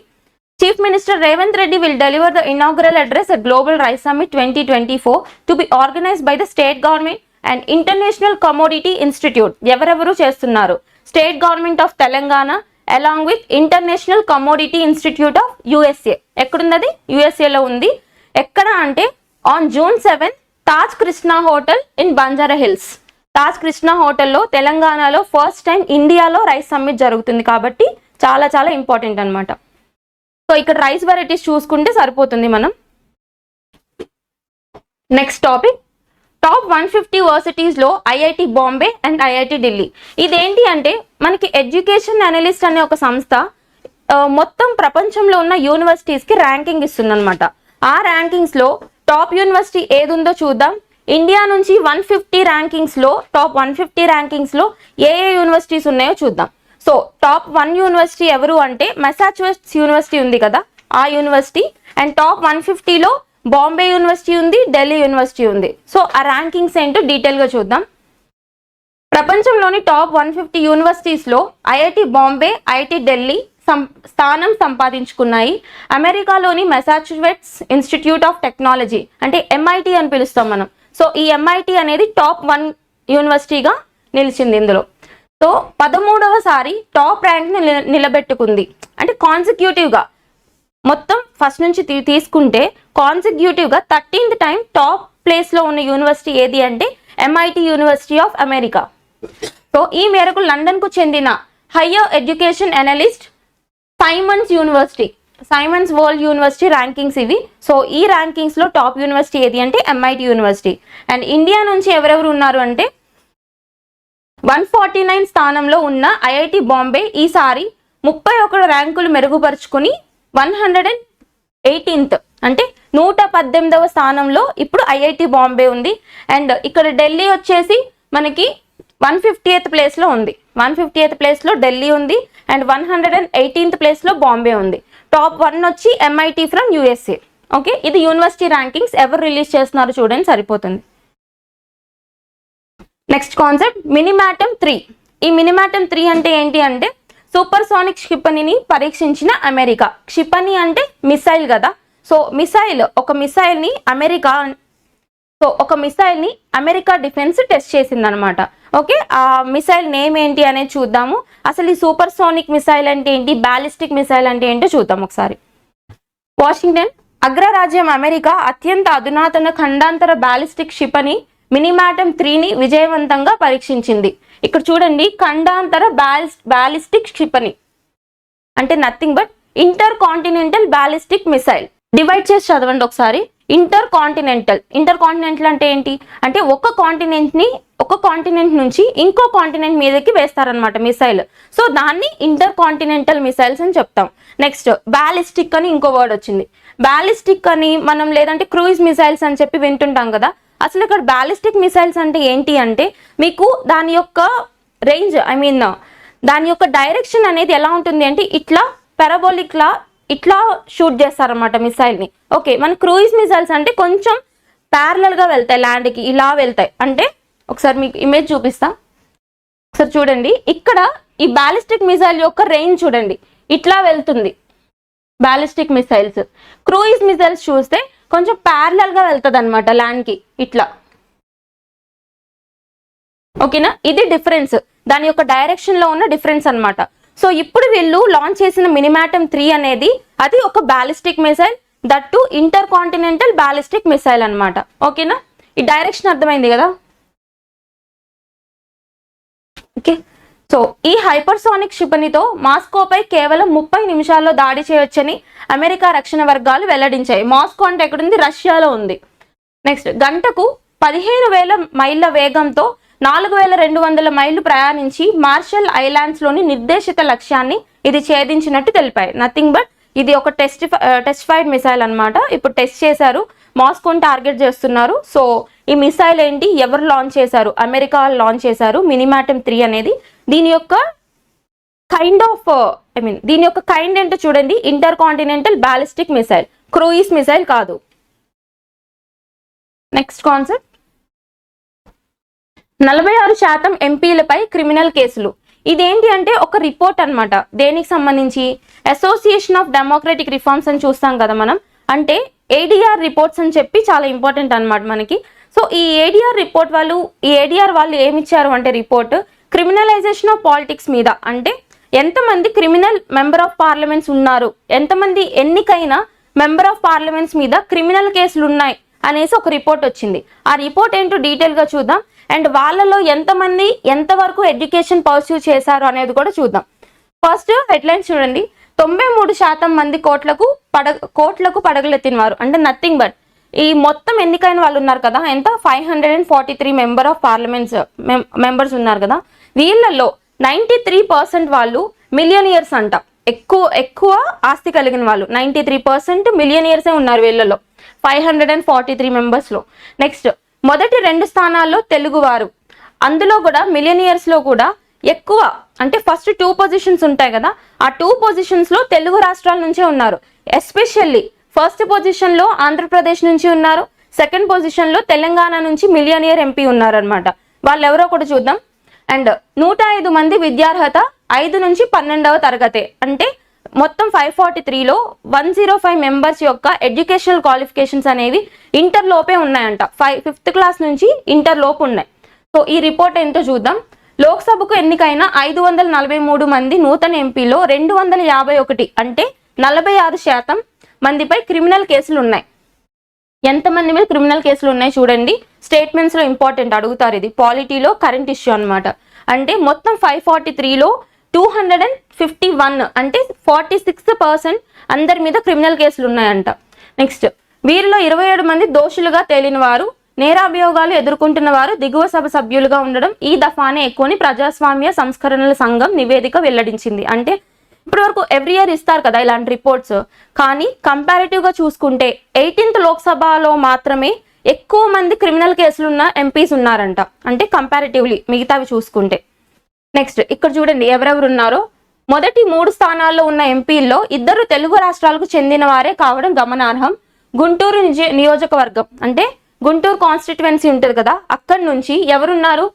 Chief Minister Ravant Reddy will deliver the inaugural address at Global Rice Summit 2024 to be organized by the state government and International Commodity Institute. ఎవరెవరు చేస్తున్నారు? State government of Telangana along with International Commodity Institute of USA. ఎక్కడున్నది? USA లో ఉంది. ఎక్కడ అంటే on June 7 Taj Krishna hotel in Banjara hills. Taj Krishna హోటల్లో తెలంగాణలో first time ఇండియాలో రైస్ సమ్మిట్ జరుగుతుంది కాబట్టి చాలా చాలా ఇంపార్టెంట్ అన్నమాట. సో ఇక్కడ రైస్ వెరైటీస్ చూసుకుంటే సరిపోతుంది మనం. నెక్స్ట్ టాపిక్, టాప్ 150 యూనివర్సిటీస్ లో IIT Bombay and IIT Delhi. ఇదేంటి అంటే మనకి ఎడ్యుకేషన్ అనలిస్ట్ అనే ఒక సంస్థ మొత్తం ప్రపంచంలో ఉన్న యూనివర్సిటీస్ కి ర్యాంకింగ్ ఇస్తుంది అనమాట. ఆ ర్యాంకింగ్స్ లో టాప్ యూనివర్సిటీ ఏది ఉందో చూద్దాం. ఇండియా నుంచి 150 ర్యాంకింగ్స్లో టాప్ 150 ర్యాంకింగ్స్లో ఏ యూనివర్సిటీస్ ఉన్నాయో చూద్దాం. సో టాప్ 1 యూనివర్సిటీ ఎవరు అంటే మెసాచుసెట్స్ యూనివర్సిటీ ఉంది కదా, ఆ యూనివర్సిటీ. అండ్ టాప్ 150లో బాంబే యూనివర్సిటీ ఉంది, ఢిల్లీ యూనివర్సిటీ ఉంది. సో ఆ ర్యాంకింగ్స్ ఏంటో డీటెయిల్గా చూద్దాం. ప్రపంచంలోని టాప్ 150 యూనివర్సిటీస్లో ఐఐటి బాంబే, ఐఐటి ఢిల్లీ స్థానం సంపాదించుకున్నాయి. అమెరికాలోని మెసాచుసెట్స్ ఇన్స్టిట్యూట్ ఆఫ్ టెక్నాలజీ అంటే MIT అని పిలుస్తాం మనం. సో ఈ MIT అనేది టాప్ 1 యూనివర్సిటీగా నిలిచింది ఇందులో. సో 13వసారి టాప్ ర్యాంక్ని నిలబెట్టుకుంది. అంటే కాన్సిక్యూటివ్గా మొత్తం ఫస్ట్ నుంచి తీసుకుంటే కాన్సిక్యూటివ్గా 13th టైం టాప్ ప్లేస్లో ఉన్న యూనివర్సిటీ ఏది అంటే MIT university of America. So ఈ మేరకు లండన్కు చెందిన higher education analyst Simons world university rankings ఇవి. సో ఈ ర్యాంకింగ్స్లో టాప్ యూనివర్సిటీ ఏది అంటే MIT యూనివర్సిటీ. అండ్ ఇండియా నుంచి ఎవరెవరు ఉన్నారు అంటే 149 స్థానంలో ఉన్న ఐఐటి బాంబే ఈసారి 31 ర్యాంకులు మెరుగుపరుచుకుని 118th అంటే 118వ స్థానంలో ఇప్పుడు ఐఐటి బాంబే ఉంది. అండ్ ఇక్కడ ఢిల్లీ వచ్చేసి మనకి 150th ప్లేస్లో ఉంది. 150th ప్లేస్లో ఢిల్లీ ఉంది. అండ్ 118th ప్లేస్లో బాంబే ఉంది. టాప్ 1 వచ్చి MIT ఫ్రమ్ USA. ఓకే, ఇది యూనివర్సిటీ ర్యాంకింగ్స్ ఎవరు రిలీజ్ చేస్తున్నారు చూడండి, సరిపోతుంది. నెక్స్ట్ కాన్సెప్ట్ మినిమాటమ్ 3. ఈ మినిమాటమ్ 3 అంటే ఏంటి అంటే సూపర్సోనిక్ క్షిపణిని పరీక్షించిన అమెరికా. క్షిపణి అంటే మిసైల్ కదా. సో ఒక మిసైల్ని అమెరికా డిఫెన్స్ టెస్ట్ చేసింది అనమాట. ఓకే, ఆ మిసైల్ నేమ్ ఏంటి అనేది చూద్దాము. అసలు ఈ సూపర్సోనిక్ మిసైల్ అంటే ఏంటి, బ్యాలిస్టిక్ మిసైల్ అంటే ఏంటో చూద్దాం ఒకసారి. వాషింగ్టన్ అగ్రరాజ్యం అమెరికా అత్యంత అధునాతన ఖండాంతర బ్యాలిస్టిక్ క్షిపణి మినిమాటమ్ 3ని విజయవంతంగా పరీక్షించింది. ఇక్కడ చూడండి, ఖండాంతర బ్యాలిస్టిక్ క్షిపణి అంటే nothing but inter continental ballistic missile. Divide చేసి చదవండి ఒకసారి. ఇంటర్ కాంటినెంటల్ అంటే ఏంటి అంటే ఒక కాంటినెంట్ నుంచి ఇంకో కాంటినెంట్ మీదకి వేస్తారనమాట మిసైల్. సో దాన్ని ఇంటర్ కాంటినెంటల్ మిసైల్స్ అని చెప్తాం. నెక్స్ట్ బ్యాలిస్టిక్ అని ఇంకో వర్డ్ వచ్చింది. బ్యాలిస్టిక్ అని మనం లేదంటే క్రూయిజ్ మిసైల్స్ అని చెప్పి వింటుంటాం కదా. అసలు ఇక్కడ బ్యాలిస్టిక్ మిసైల్స్ అంటే ఏంటి అంటే మీకు దాని యొక్క రేంజ్ దాని యొక్క డైరెక్షన్ అనేది ఎలా ఉంటుంది అంటే ఇట్లా పారాబోలిక్ లా ఇట్లా షూట్ చేస్తారన్నమాట మిసైల్ని. ఓకే, మన క్రూయిజ్ మిసైల్స్ అంటే కొంచెం ప్యారలల్గా వెళ్తాయి, ల్యాండ్కి ఇలా వెళ్తాయి. అంటే ఒకసారి మీకు ఇమేజ్ చూపిస్తా, ఒకసారి చూడండి. ఇక్కడ ఈ బ్యాలిస్టిక్ మిసైల్ యొక్క రేంజ్ చూడండి, ఇట్లా వెళ్తుంది బ్యాలిస్టిక్ మిసైల్స్. క్రూయిజ్ మిసైల్స్ చూస్తే కొంచెం ప్యారలల్గా వెళ్తుంది అనమాట ల్యాండ్కి ఇట్లా. ఓకేనా, ఇది డిఫరెన్స్, దాని యొక్క డైరెక్షన్లో ఉన్న డిఫరెన్స్ అనమాట. సో ఇప్పుడు వీళ్ళు లాంచ్ చేసిన మినిమాటమ్ 3 అనేది అది ఒక ballistic missile, that to inter continental ballistic missile అనమాట. ఓకేనా, ఈ డైరెక్షన్ అర్థమైంది కదా. ఓకే, సో ఈ హైపర్సోనిక్ క్షిపణితో మాస్కోపై కేవలం 30 నిమిషాల్లో దాడి చేయొచ్చని అమెరికా రక్షణ వర్గాలు వెల్లడించాయి. మాస్కో అంటే ఎక్కడుంది, రష్యాలో ఉంది. నెక్స్ట్, గంటకు 15,000 మైళ్ళ వేగంతో 4,200 మైళ్ళు ప్రయాణించి మార్షల్ ఐలాండ్స్లోని నిర్దేశిత లక్ష్యాన్ని ఇది ఛేదించినట్టు తెలిపాయి. నథింగ్ బట్ ఇది ఒక టెస్టిఫైడ్ మిసైల్ అనమాట. ఇప్పుడు టెస్ట్ చేశారు, మాస్కోని టార్గెట్ చేస్తున్నారు. సో ఈ మిసైల్ ఏంటి, ఎవరు లాంచ్ చేశారు, అమెరికా వాళ్ళు లాంచ్ చేశారు మినిమాటమ్ 3 అనేది. దీని యొక్క కైండ్ ఏంటో చూడండి, inter continental ballistic missile, cruise missile కాదు. నెక్స్ట్ కాన్సెప్ట్ 46% ఎంపీలపై క్రిమినల్ కేసులు. ఇదేంటి అంటే ఒక రిపోర్ట్ అనమాట. దేనికి సంబంధించి, అసోసియేషన్ ఆఫ్ డెమోక్రటిక్ రిఫార్మ్స్ అని చూస్తాం కదా మనం, అంటే ADR రిపోర్ట్స్ అని చెప్పి చాలా ఇంపార్టెంట్ అనమాట మనకి. సో ఈ ADR వాళ్ళు ఏమిచ్చారు అంటే రిపోర్ట్ క్రిమినలైజేషన్ ఆఫ్ పాలిటిక్స్ మీద, అంటే ఎంతమంది క్రిమినల్ మెంబర్ ఆఫ్ పార్లమెంట్స్ ఉన్నారు, ఎంతమంది ఎన్నికైన మెంబర్ ఆఫ్ పార్లమెంట్స్ మీద క్రిమినల్ కేసులు ఉన్నాయి అనేసి ఒక రిపోర్ట్ వచ్చింది. ఆ రిపోర్ట్ ఏంటో డీటెయిల్గా చూద్దాం. అండ్ వాళ్ళలో ఎంతమంది ఎంతవరకు ఎడ్యుకేషన్ పర్స్యూ చేశారు అనేది కూడా చూద్దాం. ఫస్ట్ హెడ్లైన్స్ చూడండి, 93% మంది కోట్లకు పడగలెత్తిన వారు, అంటే నథింగ్ బట్ ఈ మొత్తం ఎన్నికైన వాళ్ళు ఉన్నారు కదా, ఎంత 543 మెంబర్ ఆఫ్ పార్లమెంట్స్ మెంబర్స్ ఉన్నారు కదా, వీళ్ళల్లో 93% వాళ్ళు మిలియనియర్స్ అంట. ఎక్కువ ఆస్తి కలిగిన వాళ్ళు 93% మిలియనియర్సే ఉన్నారు వీళ్ళలో 543 మెంబర్స్లో. నెక్స్ట్ మొదటి 2 స్థానాల్లో తెలుగువారు. అందులో కూడా మిలియనియర్స్ లో కూడా ఎక్కువ అంటే ఫస్ట్ 2 పొజిషన్స్ ఉంటాయి కదా, ఆ 2 పొజిషన్స్ లో తెలుగు రాష్ట్రాల నుంచే ఉన్నారు. ఎస్పెషల్లీ ఫస్ట్ పొజిషన్ లో ఆంధ్రప్రదేశ్ నుంచి ఉన్నారు, సెకండ్ పొజిషన్ లో తెలంగాణ నుంచి మిలియనియర్ ఎంపీ ఉన్నారు అనమాట. వాళ్ళు ఎవరో కూడా చూద్దాం. అండ్ 105 మంది విద్యార్హత 5 నుంచి 12వ తరగతి అంటే మొత్తం 543లో 105 మెంబర్స్ యొక్క ఎడ్యుకేషనల్ క్వాలిఫికేషన్స్ అనేవి ఇంటర్ లోపే ఉన్నాయంట. 5th క్లాస్ నుంచి ఇంటర్ లోపు ఉన్నాయి. సో ఈ రిపోర్ట్ ఏంటో చూద్దాం. లోక్సభకు ఎన్నికైన 543 మంది నూతన ఎంపీలో 251 అంటే 46% మందిపై క్రిమినల్ కేసులు ఉన్నాయి. ఎంతమంది మీద క్రిమినల్ కేసులు ఉన్నాయి చూడండి. స్టేట్మెంట్స్ లో ఇంపార్టెంట్ అడుగుతారు, ఇది పాలిటీలో కరెంట్ ఇష్యూ అనమాట. అంటే మొత్తం 543లో 251 అంటే 46% అందరి మీద క్రిమినల్ కేసులు ఉన్నాయంట. నెక్స్ట్ వీరిలో 27 మంది దోషులుగా తేలిన వారు, నేరాభియోగాలు ఎదుర్కొంటున్న వారు దిగువ సభ సభ్యులుగా ఉండడం ఈ దఫానే ఎక్కువని ప్రజాస్వామ్య సంస్కరణల సంఘం నివేదిక వెల్లడించింది. అంటే ఇప్పటి వరకు ఎవ్రీ ఇయర్ ఇస్తారు కదా ఇలాంటి రిపోర్ట్స్, కానీ కంపారిటివ్ గా చూసుకుంటే 18th లోక్సభలో మాత్రమే ఎక్కువ మంది క్రిమినల్ కేసులు ఉన్న ఎంపీస్ ఉన్నారంట, అంటే కంపారిటివ్లీ మిగతావి చూసుకుంటే. నెక్స్ట్ ఇక్కడ చూడండి ఎవరెవరు ఉన్నారో. మొదటి 3 స్థానాల్లో ఉన్న ఎంపీల్లో 2 తెలుగు రాష్ట్రాలకు చెందిన వారే కావడం గమనార్హం. గుంటూరు నియోజకవర్గం అంటే గుంటూరు కాన్స్టిట్యువెన్సీ ఉంటుంది కదా, అక్కడి నుంచి ఎవరున్నారు,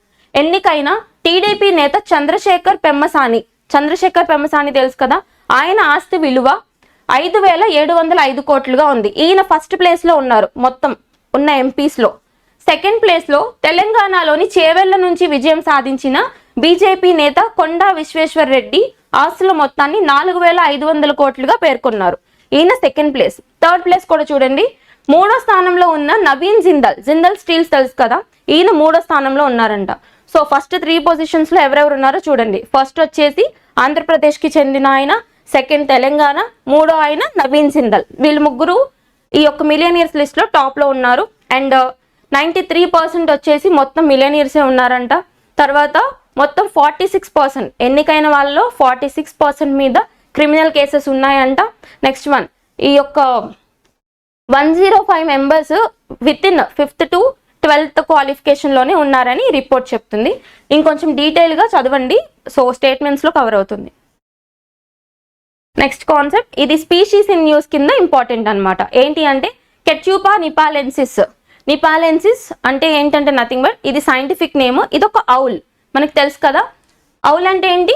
ఎన్నికైన టీడీపీ నేత చంద్రశేఖర్ పెమ్మసాని తెలుసు కదా, ఆయన ఆస్తి విలువ 5,705 కోట్లుగా ఉంది. ఈయన ఫస్ట్ ప్లేస్ లో ఉన్నారు మొత్తం ఉన్న ఎంపీస్ లో. సెకండ్ ప్లేస్ లో తెలంగాణలోని చేవెళ్ల నుంచి విజయం సాధించిన బీజేపీ నేత కొండా విశ్వేశ్వర్ రెడ్డి ఆస్తుల మొత్తాన్ని 4,500 కోట్లుగా పేర్కొన్నారు. ఈయన సెకండ్ ప్లేస్. థర్డ్ ప్లేస్ కూడా చూడండి, 3వ స్థానంలో ఉన్న నవీన్ జిందల్ స్టీల్స్ తెలుసు కదా, ఈయన 3వ స్థానంలో ఉన్నారంట. సో ఫస్ట్ 3 పొజిషన్స్ లో ఎవరెవరు ఉన్నారో చూడండి. ఫస్ట్ వచ్చేసి ఆంధ్రప్రదేశ్ కి చెందిన ఆయన, సెకండ్ తెలంగాణ, 3వ ఆయన నవీన్ జిందల్. వీళ్ళు ముగ్గురు ఈ యొక్క మిలియనియర్స్ లిస్ట్ లో టాప్ లో ఉన్నారు. అండ్ 93% వచ్చేసి మొత్తం మిలియనియర్సే ఉన్నారంట. తర్వాత మొత్తం 46% ఎన్నికైన వాళ్ళలో 46% మీద క్రిమినల్ కేసెస్ ఉన్నాయంట. నెక్స్ట్ వన్, ఈ యొక్క 105 members with in 5th to 12th qualification లోనే ఉన్నారని రిపోర్ట్ చెప్తుంది. ఇంకొంచెం డీటెయిల్ గా చదవండి, సో స్టేట్మెంట్స్ లో కవర్ అవుతుంది. నెక్స్ట్ కాన్సెప్ట్, ఇది స్పీషీస్ ఇన్ న్యూస్ కింద ఇంపార్టెంట్ అనమాట. ఏంటి అంటే కెట్యూపా నిపాలెన్సిస్ అంటే ఏంటంటే నథింగ్ బట్ ఇది సైంటిఫిక్ నేమ్. ఇది ఒక ఔల్, మనకు తెలుసు కదా. ఔల్ అంటే ఏంటి,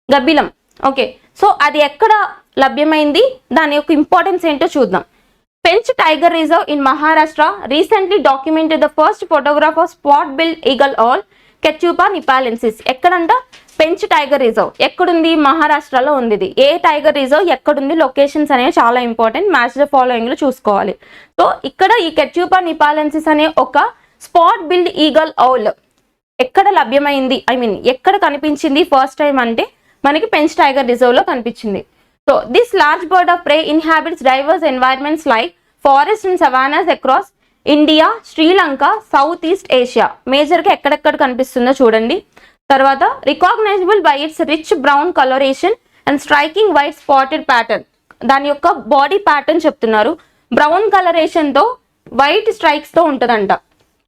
గబ్బిలం. ఓకే, సో అది ఎక్కడ లభ్యమైంది, దాని యొక్క ఇంపార్టెన్స్ ఏంటో చూద్దాం. Pench tiger reserve in Maharashtra recently documented the first photograph of spot bellied eagle owl Ketupa nipalensis. ఎక్కడంట, పెంచ్ టైగర్ రిజర్వ్ ఎక్కడుంది, మహారాష్ట్రలో ఉంది. ఇది ఏ టైగర్ రిజర్వ్ ఎక్కడుంది, లొకేషన్స్ అనేవి చాలా ఇంపార్టెంట్, మ్యాచ్ ద ఫాలోయింగ్ లో చూసుకోవాలి. సో ఇక్కడ ఈ కెట్యూపా నిపాలెన్సిస్ అనే ఒక స్పాట్ బిల్డ్ ఈగల్ ఔల్ ఎక్కడ లభ్యమైంది, ఎక్కడ కనిపించింది ఫస్ట్ టైం అంటే మనకి పెంచ్ టైగర్ రిజర్వ్ లో కనిపించింది. So this large bird of prey inhabits diverse environments like forest and savannas across India, Sri Lanka, south east Asia. మేజర్గా ఎక్కడెక్కడ కనిపిస్తుందో చూడండి. తర్వాత recognisable by its rich brown colouration and striking white spotted pattern. దాని యొక్క body pattern చెప్తున్నారు, brown colouration తో white strikes తో ఉంటుందంట.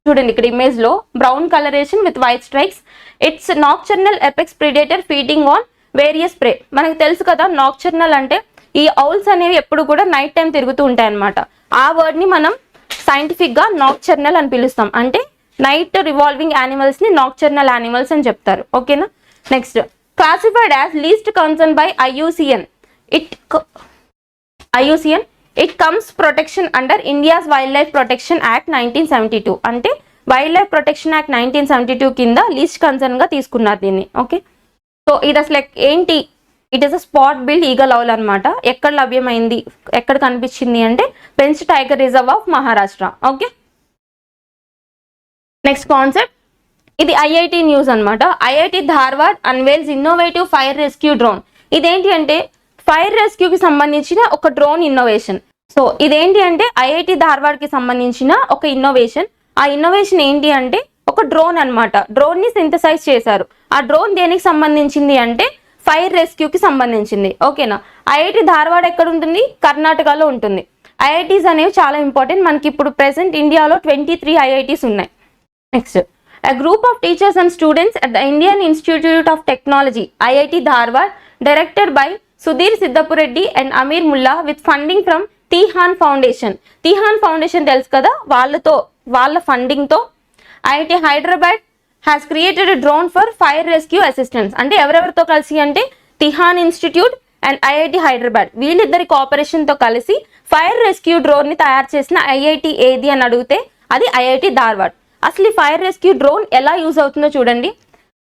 చూడండి ఇక్కడ ఇమేజ్ లో brown colouration with white strikes. It's nocturnal apex predator feeding on various prey. మనకు తెలుసు కదా నాక్టర్నల్ అంటే ఈ ఔల్స్ అనేవి ఎప్పుడు కూడా నైట్ టైం తిరుగుతూ ఉంటాయి అనమాట. ఆ వర్డ్ ని మనం సైంటిఫిక్ గా నాక్టర్నల్ అని పిలుస్తాం. అంటే నైట్ రివాల్వింగ్ యానిమల్స్ ని నాక్టర్నల్ యానిమల్స్ అని చెప్తారు. ఓకేనా. Next, classified as least concern by IUCN. It comes protection under India's wild life protection act 1972. అంటే వైల్డ్ లైఫ్ ప్రొటెక్షన్ యాక్ట్ 1972 కింద లీస్ట్ కన్సర్న్ గా తీసుకున్నారు దీన్ని. ఓకే, సో ఇది అసలు ఏంటి, it is a spot bellied eagle owl అనమాట. ఎక్కడ లభ్యమైంది, ఎక్కడ కనిపించింది అంటే Pench tiger reserve of Maharashtra. Okay, next concept, ఇది IIT న్యూస్ అనమాట. IIT Dharwad unveils innovative fire rescue drone. ఇదేంటి అంటే ఫైర్ రెస్క్యూకి సంబంధించిన ఒక డ్రోన్ ఇన్నోవేషన్. సో ఇదేంటి అంటే IIT ధార్వాడ్ కి సంబంధించిన ఒక ఇన్నోవేషన్. ఆ ఇన్నోవేషన్ ఏంటి అంటే ఒక డ్రోన్ అనమాట. డ్రోన్ ని సింథసైజ్ చేశారు. ఆ డ్రోన్ దేనికి సంబంధించింది అంటే ఫైర్ రెస్క్యూకి సంబంధించింది. ఓకేనా. IIT ధార్వాడ్ ఎక్కడ ఉంటుంది, కర్ణాటకలో ఉంటుంది. ఐఐటీస్ అనేవి చాలా ఇంపార్టెంట్. మనకి ఇప్పుడు ప్రెసెంట్ ఇండియాలో 23 ఐఐటీస్ ఉన్నాయి. Next, a group of teachers and students at the Indian Institute of Technology IIT Dharwad directed by Sudhir Siddhapureddy and Amir Mullah with funding from Tihan Foundation. Tihan Foundation తెలుసు కదా, వాళ్ళ funding తో IIT Hyderabad has created a drone for fire rescue assistance. అంటే ఎవరెవరితో కలిసి అంటే TiHAN institute and IIT Hyderabad వీళ్ళిద్దరి cooperation తో కలిసి ఫైర్ రెస్క్యూ డ్రోన్ ని తయారు చేసిన ఐఐటి ఏది అని అడిగితే అది IIT ధార్వాడ్. అసలు ఈ ఫైర్ రెస్క్యూ డ్రోన్ ఎలా యూజ్ అవుతుందో చూడండి.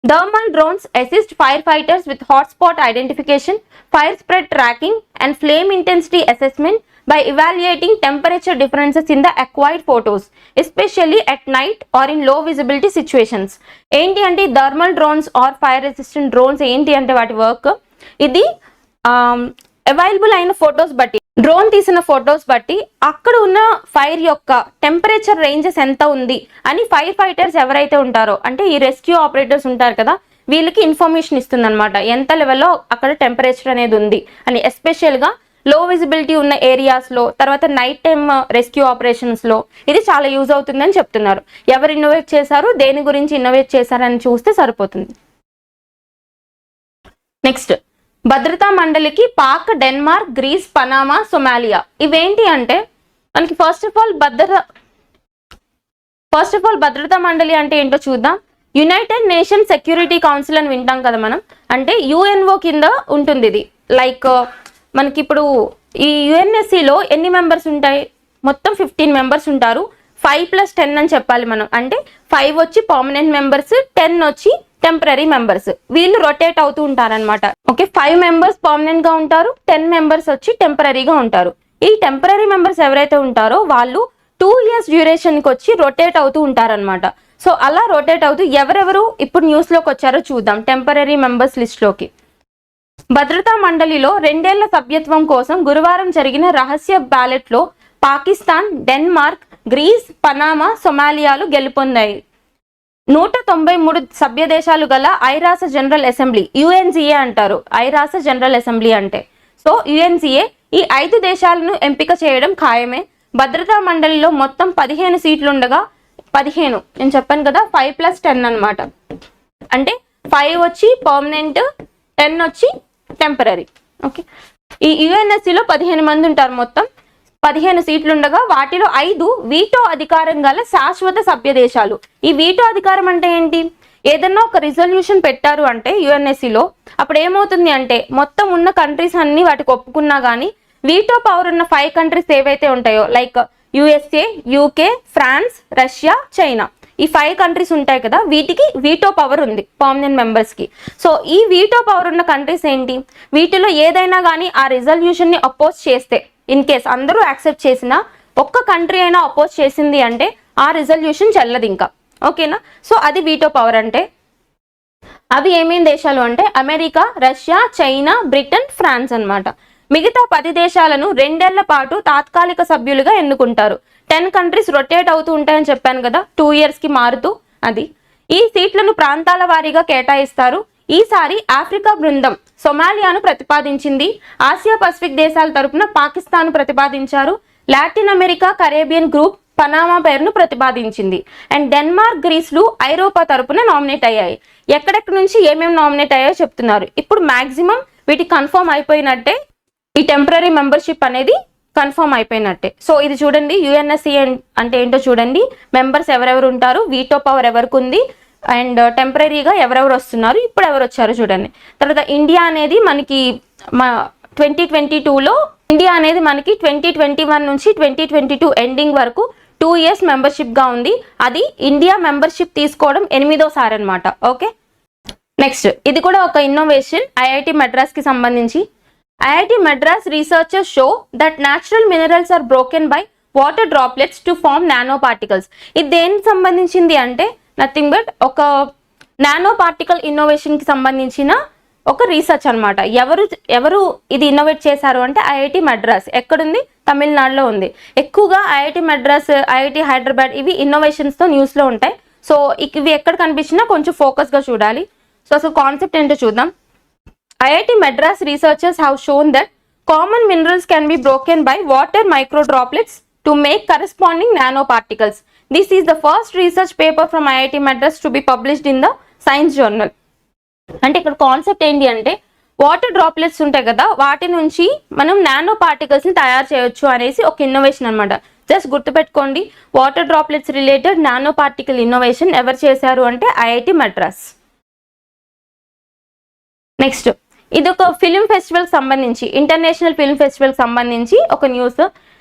Thermal drones assist fire fighters with hotspot identification, fire spread tracking and flame intensity assessment by evaluating temperature differences in the acquired photos, especially at night or in low visibility situations. ఏంటి అంటే thermal drones or fire resistant drones ఏంటి అంటే వాటి work ఇది available అయిన photos బట్టి, drone తీసిన photos బట్టి అక్కడ ఉన్న ఫైర్ యొక్క టెంపరేచర్ రేంజెస్ ఎంత ఉంది అని ఫైర్ ఫైటర్స్ ఎవరైతే ఉంటారో అంటే ఈ రెస్క్యూ ఆపరేటర్స్ ఉంటారు కదా వీళ్ళకి ఇన్ఫర్మేషన్ ఇస్తుంది అనమాట, ఎంత లెవెల్లో అక్కడ టెంపరేచర్ అనేది ఉంది అని. ఎస్పెషల్గా లో విజిబిలిటీ ఉన్న ఏరియాస్లో, తర్వాత నైట్ టైమ్ రెస్క్యూ ఆపరేషన్స్లో ఇది చాలా యూజ్ అవుతుందని చెప్తున్నారు. ఎవరు ఇన్నోవేట్ చేశారు, దేని గురించి ఇన్నోవేట్ చేశారని చూస్తే సరిపోతుంది. నెక్స్ట్, భద్రతా మండలికి Pak, Denmark, Greece, Panama, Somalia ఇవేంటి అంటే మనకి ఫస్ట్ ఆఫ్ ఆల్ భద్రతా మండలి అంటే ఏంటో చూద్దాం. యునైటెడ్ నేషన్ సెక్యూరిటీ కౌన్సిల్ అని వింటాం కదా మనం, అంటే యుఎన్ఓ కింద ఉంటుంది ఇది. లైక్ మనకి ఇప్పుడు ఈ యుఎన్ఎస్సిలో ఎన్ని మెంబర్స్ ఉంటాయి, మొత్తం 15 మెంబర్స్ ఉంటారు. 5+10 అని చెప్పాలి మనం, అంటే 5 వచ్చి పర్మనెంట్ మెంబర్స్, 10 వచ్చి టెంపరీ మెంబర్స్. వీళ్ళు రొటేట్ అవుతూ ఉంటారనమాట. ఓకే, 5 మెంబర్స్ పర్మనెంట్ గా ఉంటారు, 10 మెంబర్స్ వచ్చి టెంపరీగా ఉంటారు. ఈ టెంపరీ మెంబర్స్ ఎవరైతే ఉంటారో వాళ్ళు 2 years డ్యూరేషన్కి వచ్చి రొటేట్ అవుతూ ఉంటారనమాట. సో అలా రొటేట్ అవుతూ ఎవరెవరు ఇప్పుడు న్యూస్లోకి వచ్చారో చూద్దాం టెంపరీ మెంబర్స్ లిస్ట్లోకి. భద్రతా మండలిలో 2 ఏళ్ల సభ్యత్వం కోసం గురువారం జరిగిన రహస్య బ్యాలెట్లో పాకిస్తాన్, డెన్మార్క్, గ్రీస్, పనామా, సొమాలియాలు గెలుపొందాయి. 193 సభ్య దేశాలు గల ఐరాస జనరల్ అసెంబ్లీ, UNGA అంటారు ఐరాస జనరల్ అసెంబ్లీ అంటే. సో UNGA ఈ 5 దేశాలను ఎంపిక చేయడం ఖాయమే. భద్రతా మండలిలో మొత్తం 15 సీట్లు ఉండగా 15 నేను చెప్పాను కదా 5+10 అనమాట, అంటే 5 వచ్చి పర్మనెంట్, 10 వచ్చి టెంపరీ. ఓకే, ఈ యుఎన్ఎస్సిలో 15 మంది ఉంటారు, మొత్తం 15 సీట్లు ఉండగా వాటిలో 5 వీటో అధికారం గల శాశ్వత సభ్య దేశాలు. ఈ వీటో అధికారం అంటే ఏంటి, ఏదన్నా ఒక రిజల్యూషన్ పెట్టారు అంటే యుఎన్ఎస్సిలో అప్పుడు ఏమవుతుంది అంటే మొత్తం ఉన్న కంట్రీస్ అన్ని వాటికి ఒప్పుకున్నా కానీ వీటో పవర్ ఉన్న 5 కంట్రీస్ ఏవైతే ఉంటాయో like USA, UK, France, Russia, China, ఈ 5 కంట్రీస్ ఉంటాయి కదా వీటికి వీటో పవర్ ఉంది పర్మనెంట్ మెంబర్స్ కి. సో ఈ వీటో పవర్ ఉన్న కంట్రీస్ ఏంటి, వీటిలో ఏదైనా కానీ ఆ రిజల్యూషన్ ని అపోజ్ చేస్తే, ఇన్ కేస్ అందరూ యాక్సెప్ట్ చేసినా ఒక్క కంట్రీ అయినా అపోజ్ చేసింది అంటే ఆ రిజల్యూషన్ చెల్లదు ఇంకా. ఓకేనా, సో అది వీటో పవర్ అంటే. అవి ఏమేమి దేశాలు అంటే America, Russia, China, Britain, France అన్నమాట. మిగతా 10 దేశాలను 2 ఏళ్ల పాటు తాత్కాలిక సభ్యులుగా ఎన్నుకుంటారు. 10 కంట్రీస్ రొటేట్ అవుతూ ఉంటాయని చెప్పాను కదా 2 years కి మారుతూ, అది. ఈ సీట్లను ప్రాంతాల వారీగా కేటాయిస్తారు. ఈసారి ఆఫ్రికా బృందం సొమాలియాను ప్రతిపాదించింది. ఆసియా పసిఫిక్ దేశాల తరపున పాకిస్తాన్ ప్రతిపాదించారు. Latin America, Caribbean group Panama పేరును ప్రతిపాదించింది. అండ్ డెన్మార్క్, గ్రీస్లు ఐరోపా తరపున నామినేట్ అయ్యాయి. ఎక్కడెక్కడి నుంచి ఏమేమి నామినేట్ అయ్యాయో చెప్తున్నారు. ఇప్పుడు మాక్సిమం వీటికి కన్ఫర్మ్ అయిపోయినట్టే, ఈ టెంపరీ మెంబర్షిప్ అనేది కన్ఫర్మ్ అయిపోయినట్టే. సో ఇది చూడండి యుఎన్ఎస్సి అంటే ఏంటో చూడండి, మెంబర్స్ ఎవరెవరు ఉంటారు, వీటో పవర్ ఎవరికి ఉంది, అండ్ టెంపరీగా ఎవరెవరు వస్తున్నారు, ఇప్పుడు ఎవరు వచ్చారో చూడండి. తర్వాత ఇండియా అనేది మనకి 2022లో ఇండియా అనేది మనకి 2021 నుంచి 2022 ఎండింగ్ వరకు 2 years మెంబర్షిప్గా ఉంది. అది ఇండియా మెంబర్షిప్ తీసుకోవడం 8వ అనమాట. ఓకే, నెక్స్ట్ ఇది కూడా ఒక ఇన్నోవేషన్ ఐఐటి మద్రాస్కి సంబంధించి. IIT Madras researchers show that natural minerals are broken by water droplets to form nanoparticles. ఇది దేనికి సంబంధించింది అంటే నథింగ్ బట్ ఒక నానో పార్టికల్ ఇన్నోవేషన్కి సంబంధించిన ఒక రీసెర్చ్ అనమాట. ఎవరు ఇది ఇన్నోవేట్ చేశారు అంటే IIT మద్రాస్. ఎక్కడుంది, తమిళనాడులో ఉంది. ఎక్కువగా IIT మద్రాస్, IIT హైదరాబాద్ ఇవి ఇన్నోవేషన్స్తో న్యూస్లో ఉంటాయి. సో ఇవి ఎక్కడ కనిపించినా కొంచెం ఫోకస్గా చూడాలి. సో అసలు కాన్సెప్ట్ ఏంటో చూద్దాం. IIT Madras researchers have shown that Common minerals can be broken by water micro droplets to make corresponding nanoparticles. This is the first research paper from IIT Madras to be published in the Science Journal. అంటే ఇక్కడ concept ఏంటి అంటే water droplets ఉంటాయి కదా, వాటి నుంచి మనం nano particles ని తయారు చేయొచ్చు అనేసి ఒక ఇన్నోవేషన్ అనమాట. జస్ట్ గుర్తుపెట్టుకోండి, water droplets related nano particle innovation ఎవరు చేశారు అంటే ఐఐటి మద్రాస్. నెక్స్ట్, ఇది ఒక ఫిల్మ్ ఫెస్టివల్ సంబంధించి, ఇంటర్నేషనల్ ఫిల్మ్ ఫెస్టివల్ సంబంధించి ఒక news.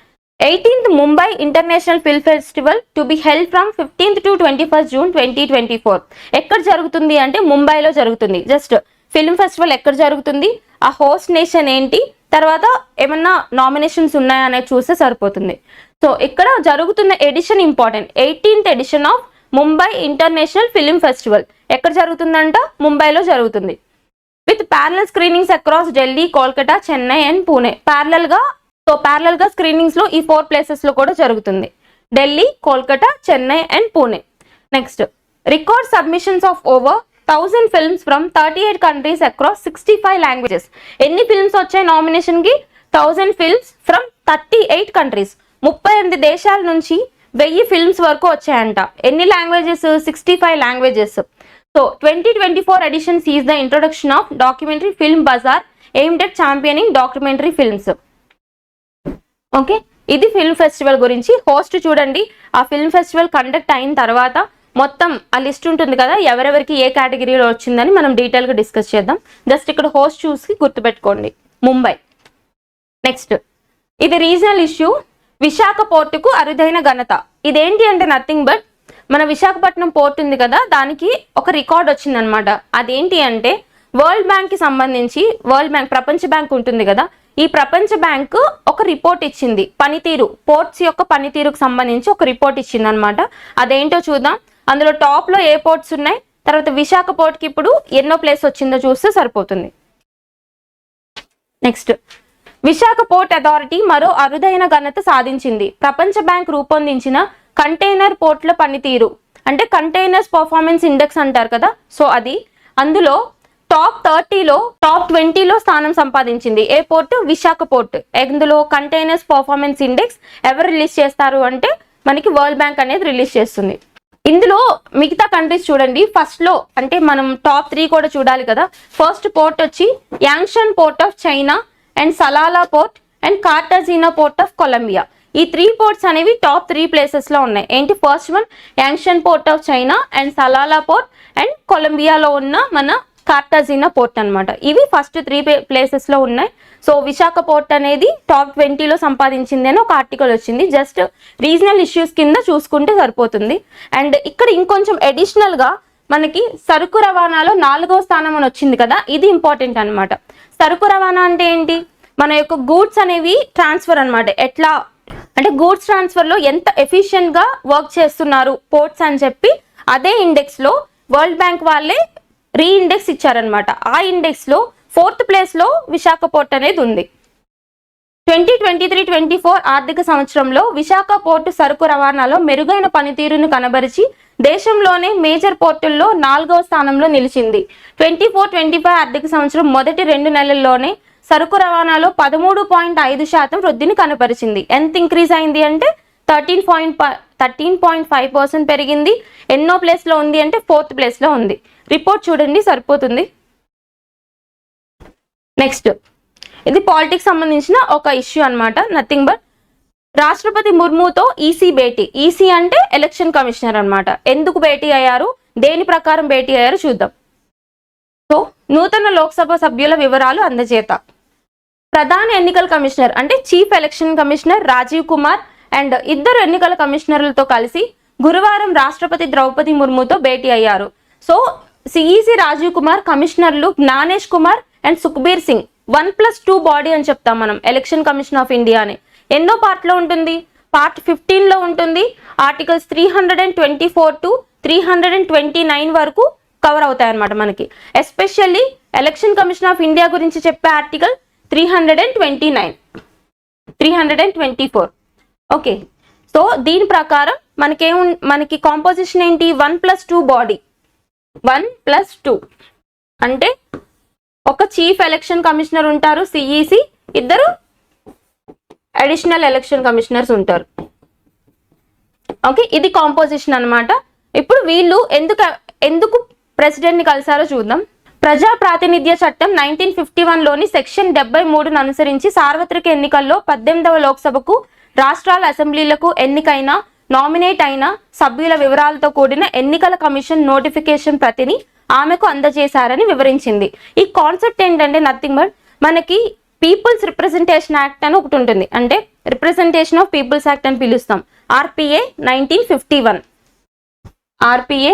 18th Mumbai international film festival to be held from 15th to 21st June 2024. ఎక్కడ జరుగుతుంది అంటే ముంబైలో జరుగుతుంది. జస్ట్ ఫిల్మ్ ఫెస్టివల్ ఎక్కడ జరుగుతుంది, ఆ హోస్ట్ నేషన్ ఏంటి, తర్వాత ఏమన్నా నామినేషన్స్ ఉన్నాయా అనేది చూస్తే సరిపోతుంది. సో ఇక్కడ జరుగుతున్న edition important, 18th edition of Mumbai international film festival ఎక్కడ జరుగుతుందంట, ముంబైలో జరుగుతుంది. With parallel screenings across Delhi, Kolkata, Chennai and Pune. Parallel గా స్క్రీనింగ్స్ లో ఈ 4 ప్లేసెస్ లో కూడా జరుగుతుంది, Delhi, Kolkata, Chennai and Pune. Next, record submissions of over 1000 films from 38 countries across 65 languages. ఎన్ని ఫిల్మ్స్ వచ్చాయి నామినేషన్ కి? 1000 ఫిల్మ్స్ ఫ్రమ్ 38 కంట్రీస్, 38 దేశాల నుంచి 1000 ఫిల్మ్స్ వరకు వచ్చాయంట. ఎన్ని languages? 65 languages. So 2024 edition sees the introduction of documentary film bazaar aimed at championing documentary films. Okay, ఇది film festival గురించి. హోస్ట్ చూడండి, ఆ ఫిల్మ్ ఫెస్టివల్ కండక్ట్ అయిన తర్వాత మొత్తం ఆ లిస్ట్ ఉంటుంది కదా, ఎవరెవరికి ఏ కేటగిరీలో వచ్చిందని మనం డీటెయిల్గా డిస్కస్ చేద్దాం. జస్ట్ ఇక్కడ హోస్ట్ చూసి గుర్తుపెట్టుకోండి, ముంబై. నెక్స్ట్, ఇది రీజనల్ ఇష్యూ, విశాఖ పోర్టుకు అరుదైన ఘనత. ఇదేంటి అంటే నథింగ్ బట్ మన విశాఖపట్నం పోర్ట్ ఉంది కదా, దానికి ఒక రికార్డ్ వచ్చిందనమాట. అదేంటి అంటే వరల్డ్ బ్యాంక్ కి సంబంధించి, వరల్డ్ బ్యాంక్ ప్రపంచ బ్యాంక్ ఉంటుంది కదా, ఈ ప్రపంచ బ్యాంక్ ఒక రిపోర్ట్ ఇచ్చింది, పనితీరు, పోర్ట్స్ యొక్క పనితీరుకు సంబంధించి ఒక రిపోర్ట్ ఇచ్చింది అనమాట. అదేంటో చూద్దాం. అందులో టాప్ లో ఏ పోర్ట్స్ ఉన్నాయి, తర్వాత విశాఖ పోర్ట్ కి ఇప్పుడు ఎన్నో ప్లేస్ వచ్చిందో చూస్తే సరిపోతుంది. నెక్స్ట్, విశాఖ పోర్ట్ అథారిటీ మరో అరుదైన ఘనత సాధించింది. ప్రపంచ బ్యాంక్ రూపొందించిన కంటైనర్ పోర్ట్ల పనితీరు, అంటే కంటైనర్స్ పర్ఫార్మెన్స్ ఇండెక్స్ అంటారు కదా, సో అది అందులో టాప్ 30లో టాప్ 20లో స్థానం సంపాదించింది. ఏ పోర్ట్? విశాఖ పోర్ట్. అందులో కంటైనర్స్ పర్ఫార్మెన్స్ ఇండెక్స్ ఎవరు రిలీజ్ చేస్తారు అంటే మనకి వరల్డ్ బ్యాంక్ అనేది రిలీజ్ చేస్తుంది. ఇందులో మిగతా కంట్రీస్ చూడండి, ఫస్ట్ లో అంటే మనం టాప్ 3 కూడా చూడాలి కదా. ఫస్ట్ పోర్ట్ వచ్చి Yangshan port of China and Salalah port and Cartagena port of Colombia. ఈ 3 పోర్ట్స్ అనేవి టాప్ 3 ప్లేసెస్ లో ఉన్నాయి. ఏంటి? First one Yangshan port of China and Salalah port and కొలంబియాలో ఉన్న మన కార్టాజినా పోర్ట్ అనమాట. ఇవి ఫస్ట్ 3 ప్లేసెస్ లో ఉన్నాయి. సో విశాఖ పోర్ట్ అనేది టాప్ 20లో సంపాదించింది అని ఒక ఆర్టికల్ వచ్చింది. జస్ట్ రీజనల్ ఇష్యూస్ కింద చూసుకుంటే సరిపోతుంది. అండ్ ఇక్కడ ఇంకొంచెం అడిషనల్ గా మనకి సరుకు రవాణాలో 4వ స్థానం అని వచ్చింది కదా, ఇది ఇంపార్టెంట్ అనమాట. సరుకు రవాణా అంటే ఏంటి? మన యొక్క గూడ్స్ అనేవి ట్రాన్స్ఫర్ అనమాట. ఎట్లా అంటే గూడ్స్ ట్రాన్స్ఫర్ లో ఎంత ఎఫిషియెంట్ గా వర్క్ చేస్తున్నారు పోర్ట్స్ అని చెప్పి అదే ఇండెక్స్ లో వరల్డ్ బ్యాంక్ వాళ్ళే రీఇండెక్స్ ఇచ్చారనమాట. ఆ ఇండెక్స్ లో 4th ప్లేస్ లో విశాఖ పోర్ట్ అనేది ఉంది. 2023-24 ఆర్థిక సంవత్సరంలో విశాఖ పోర్టు సరుకు రవాణాలో మెరుగైన పనితీరును కనబరిచి దేశంలోనే మేజర్ పోర్టుల్లో 4వ స్థానంలో నిలిచింది. 24-25 ఆర్థిక సంవత్సరం మొదటి 2 నెలల్లోనే సరుకు రవాణాలో 13.5% వృద్ధిని కనబరిచింది. ఎంత ఇంక్రీజ్ అయింది అంటే 13.5% పెరిగింది. ఎన్నో ప్లేస్ లో ఉంది అంటే 4th ప్లేస్ లో ఉంది. రిపోర్ట్ చూడండి సరిపోతుంది. నెక్స్ట్, ఇది పాలిటిక్స్ సంబంధించిన ఒక ఇష్యూ అన్నమాట. నథింగ్ బట్ రాష్ట్రపతి ముర్ముతో ఈసీ భేటీ. ఈసీ అంటే ఎలక్షన్ కమిషనర్ అన్నమాట. ఎందుకు భేటీ అయ్యారు, దేని ప్రకారం భేటీ అయ్యారు చూద్దాం. సో నూతన లోక్సభ సభ్యుల వివరాలు అందజేత. ప్రధాన ఎన్నికల కమిషనర్ అంటే chief election commissioner Rajiv Kumar and 2 ఎన్నికల కమిషనర్లతో కలిసి గురువారం రాష్ట్రపతి ద్రౌపది ముర్ముతో భేటీ అయ్యారు. సో సిఈసి రాజీవ్ కుమార్, కమిషనర్లు జ్ఞానేష్ కుమార్ అండ్ సుఖ్బీర్ సింగ్ 1+2 బాడీ అని చెప్తాం మనం ఎలక్షన్ కమిషన్ ఆఫ్ ఇండియా అని. ఎన్నో పార్ట్ లో ఉంటుంది? పార్ట్ 15 లో ఉంటుంది. ఆర్టికల్స్ 324 to 329 వరకు కవర్ అవుతాయి అన్నమాట మనకి. Especially election commission of India గురించి చెప్పే ఆర్టికల్ 329, 324. ఓకే, సో దీని ప్రకారం మనకి కాంపోజిషన్ ఏంటి? 1+2 బాడీ. 1+2 అంటే ఒక చీఫ్ ఎలక్షన్ కమిషనర్ ఉంటారు సిఈసి, 2 అడిషనల్ ఎలక్షన్ కమిషనర్స్ ఉంటారు. ఓకే, ఇది కాంపోజిషన్ అన్నమాట. ఇప్పుడు వీళ్ళు ఎందుకు ప్రెసిడెంట్ ని కలిసారో చూద్దాం. ప్రజా ప్రాతినిధ్య చట్టం 1951లోని సెక్షన్ 73ను అనుసరించి సార్వత్రిక ఎన్నికల్లో 18వ లోక్సభకు రాష్ట్రాల అసెంబ్లీలకు ఎన్నికైన నామినేట్ అయిన సభ్యుల వివరాలతో కూడిన ఎన్నికల కమిషన్ నోటిఫికేషన్ ప్రతిని ఆమెకు అందజేశారని వివరించింది. ఈ కాన్సెప్ట్ ఏంటంటే నథింగ్ బట్ మనకి పీపుల్స్ రిప్రజెంటేషన్ యాక్ట్ అని ఒకటి ఉంటుంది, అంటే రిప్రజెంటేషన్ ఆఫ్ పీపుల్స్ యాక్ట్ అని పిలుస్తాం. RPA 1951, RPA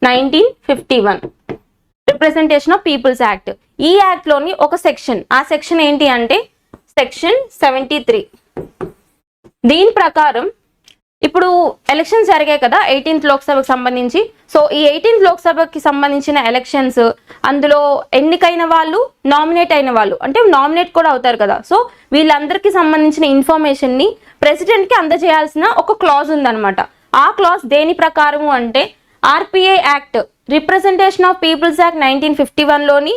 1951 representation of peoples act. ఈ యాక్ట్ లోని ఒక సెక్షన్, ఆ సెక్షన్ ఏంటి అంటే సెక్షన్ 73. దీని ప్రకారం ఇప్పుడు ఎలక్షన్స్ జరిగాయి కదా 18th లోక్సభకు సంబంధించి. సో ఈ 18th లోక్సభకి సంబంధించిన ఎలక్షన్స్, అందులో ఎన్నికైన వాళ్ళు, నామినేట్ అయిన వాళ్ళు, అంటే నామినేట్ కూడా అవుతారు కదా. సో వీళ్ళందరికీ సంబంధించిన ఇన్ఫర్మేషన్ ని ప్రెసిడెంట్ కి అందజేయాల్సిన ఒక క్లాజ్ ఉందన్నమాట. ఆ క్లాజ్ దేని ప్రకారము అంటే RPA act, representation of peoples act 1951లోని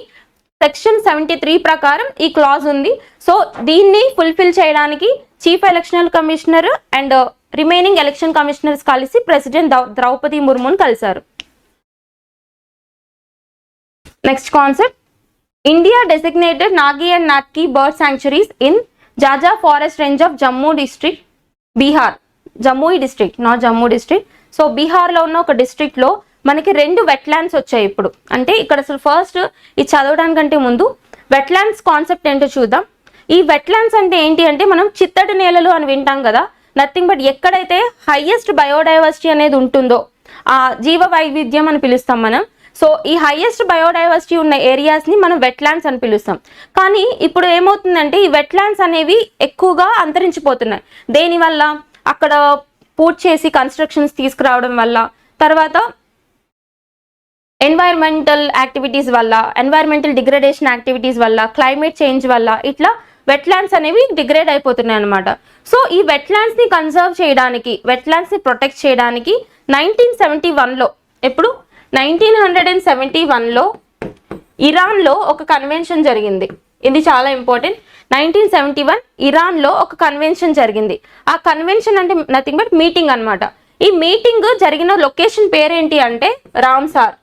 సెక్షన్ 73 ప్రకారం ఈ క్లాజ్ ఉంది. సో దీన్ని ఫుల్ఫిల్ చేయడానికి chief election commissioner and remaining election commissioners కలిసి ప్రెసిడెంట్ ద్రౌపది ముర్మును కలిశారు. Next concept, India designated Nagi and నాట్కి bird sanctuaries in Jhajha forest range of Jammu district, Bihar. Jammu district, not Jammu district. So బీహార్లో ఉన్న ఒక డిస్ట్రిక్ట్లో మనకి 2 వెట్లాండ్స్ వచ్చాయి ఇప్పుడు. అంటే ఇక్కడ అసలు ఫస్ట్ ఇది చదవడానికంటే ముందు వెట్లాండ్స్ కాన్సెప్ట్ ఏంటో చూద్దాం. ఈ వెట్లాండ్స్ అంటే ఏంటి అంటే మనం చిత్తడి నేలలు అని వింటాం కదా, నథింగ్ బట్ ఎక్కడైతే హైయెస్ట్ బయోడైవర్సిటీ అనేది ఉంటుందో ఆ జీవ వైవిధ్యం అని పిలుస్తాం మనం. సో ఈ హైయెస్ట్ బయోడైవర్సిటీ ఉన్న ఏరియాస్ని మనం వెట్లాండ్స్ అని పిలుస్తాం. కానీ ఇప్పుడు ఏమవుతుందంటే ఈ వెట్లాండ్స్ అనేవి ఎక్కువగా అంతరించిపోతున్నాయి. దేనివల్ల? అక్కడ పూర్తి చేసి కన్స్ట్రక్షన్స్ తీసుకురావడం వల్ల, తర్వాత ఎన్వైర్మెంటల్ యాక్టివిటీస్ వల్ల, ఎన్వైర్మెంటల్ డిగ్రేడేషన్ యాక్టివిటీస్ వల్ల, క్లైమేట్ చేంజ్ వల్ల ఇట్లా వెట్లాండ్స్ అనేవి డిగ్రేడ్ అయిపోతున్నాయి అనమాట. సో ఈ వెట్లాండ్స్ని కన్సర్వ్ చేయడానికి, వెట్లాండ్స్ని ప్రొటెక్ట్ చేయడానికి 1971లో, ఎప్పుడు 1971లో ఇరాన్లో ఒక కన్వెన్షన్ జరిగింది. ఇది చాలా ఇంపార్టెంట్. 1971 ఇరాన్లో ఒక కన్వెన్షన్ జరిగింది. ఆ కన్వెన్షన్ అంటే నథింగ్ బట్ మీటింగ్ అనమాట. ఈ మీటింగ్ జరిగిన లొకేషన్ పేరేంటి అంటే రామ్సార్.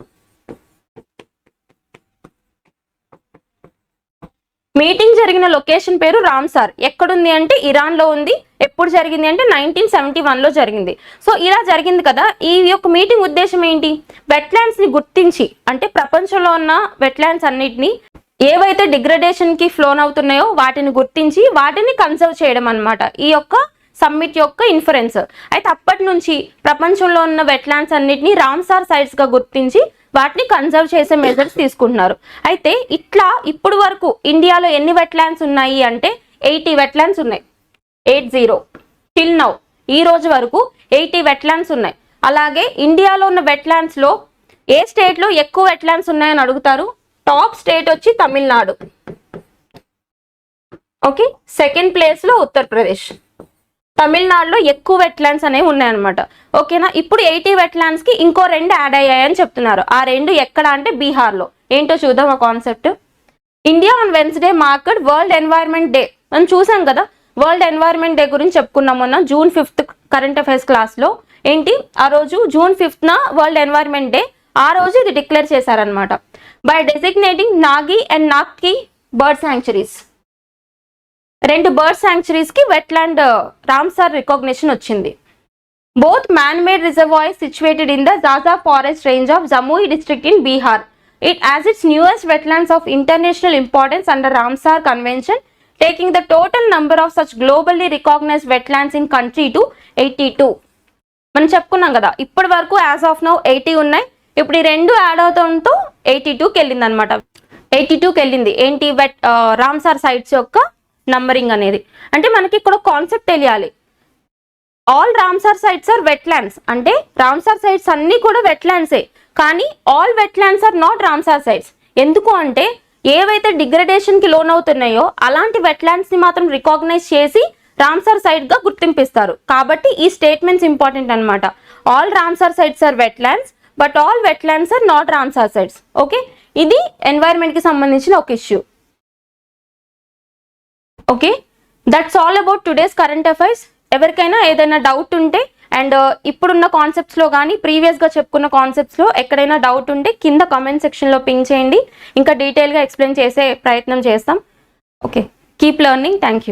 మీటింగ్ జరిగిన లొకేషన్ పేరు రామ్సార్. ఎక్కడుంది అంటే ఇరాన్లో ఉంది. ఎప్పుడు జరిగింది అంటే 1971లో జరిగింది. సో ఇలా జరిగింది కదా. ఈ యొక్క మీటింగ్ ఉద్దేశం ఏంటి? వెట్లాండ్స్ ని గుర్తించి, అంటే ప్రపంచంలో ఉన్న వెట్లాండ్స్ అన్నిటిని ఏవైతే డిగ్రేడేషన్ కి ఫ్లోన్ అవుతున్నాయో వాటిని గుర్తించి వాటిని కన్సర్వ్ చేయడం అనమాట ఈ యొక్క సమ్మిట్ యొక్క ఇన్ఫరెన్స్. అయితే అప్పటి నుంచి ప్రపంచంలో ఉన్న వెట్లాండ్స్ అన్నిటిని రామ్సార్ సైట్స్ గా గుర్తించి వాటిని కన్సర్వ్ చేసే మెజర్స్ తీసుకుంటున్నారు. అయితే ఇట్లా ఇప్పుడు వరకు ఇండియాలో ఎన్ని వెట్లాండ్స్ ఉన్నాయి అంటే 80 వెట్లాండ్స్ ఉన్నాయి. 80 టిల్ నౌ, ఈ రోజు వరకు 80 వెట్లాండ్స్ ఉన్నాయి. అలాగే ఇండియాలో ఉన్న వెట్లాండ్స్ లో ఏ స్టేట్ లో ఎక్కువ వెట్లాండ్స్ ఉన్నాయని అడుగుతారు. టాప్ స్టేట్ వచ్చి తమిళనాడు. ఓకే, సెకండ్ ప్లేస్ లో ఉత్తరప్రదేశ్. తమిళనాడులో ఎక్కువ వెట్లాండ్స్ అనేవి ఉన్నాయన్నమాట. ఓకేనా. ఇప్పుడు 80 వెట్లాండ్స్ కి ఇంకో 2 యాడ్ అయ్యాయని చెప్తున్నారు. ఆ 2 ఎక్కడ అంటే బీహార్లో. ఏంటో చూద్దాం ఆ concept. India on Wednesday marked world environment day. మనం చూసాం కదా, వరల్డ్ ఎన్వైర్న్మెంట్ డే గురించి చెప్పుకున్నాం మొన్న June 5th కరెంట్ అఫైర్స్ క్లాస్లో. ఏంటి ఆ రోజు June 5th world environment day. ఆ రోజు ఇది డిక్లేర్ చేశారనమాట. By designating Nagi and Nakti bird sanctuaries. 2 bird sanctuaries కి వెట్లాండ్ రామ్సార్ రికాగ్నిషన్ వచ్చింది. Both man made reservoirs situated in the Jhajha forest range of Jammu district in Bihar. It as its newest wetlands of international importance under Ramsar Convention, taking the total number of such globally recognized wetlands in country to 82. మనం చెప్పుకున్నాం కదా, ఇప్పటి వరకు as of now 80 ఉన్నాయి. ఇప్పుడు ఈ 2 add అవుతుంటూ 82కి వెళ్ళింది అనమాట. 82కి వెళ్ళింది. ఏంటి? రామ్సార్ సైట్స్ యొక్క నంబరింగ్ అనేది. అంటే మనకి ఇక్కడ కాన్సెప్ట్ తెలియాలి. All Ramsar sites are wetlands. అంటే రామ్సార్ సైట్స్ అన్ని కూడా వెట్లాండ్సే. కానీ all wetlands are not Ramsar sites. ఎందుకు అంటే ఏవైతే డిగ్రేడేషన్ కి లోన్ అవుతున్నాయో అలాంటి వెట్లాండ్స్ ని మాత్రం రికాగ్నైజ్ చేసి రామ్సార్ సైట్ గా గుర్తింపిస్తారు. కాబట్టి ఈ స్టేట్మెంట్స్ ఇంపార్టెంట్ అనమాట. All Ramsar sites are wetlands but all wetlands are not Ramsar sites. Okay, ఇది ఎన్వైరన్మెంట్ కి సంబంధించిన ఒక issue. Okay, that's all about today's current affairs. ఎవరికైనా ఏదైనా డౌట్ ఉంటే అండ్ ఇప్పుడున్న కాన్సెప్ట్స్లో కానీ ప్రీవియస్గా చెప్పుకున్న కాన్సెప్ట్స్లో ఎక్కడైనా డౌట్ ఉంటే కింద కామెంట్ సెక్షన్లో పింక్ చేయండి. ఇంకా డీటెయిల్గా ఎక్స్ప్లెయిన్ చేసే ప్రయత్నం చేస్తాం. Okay, keep learning. Thank you.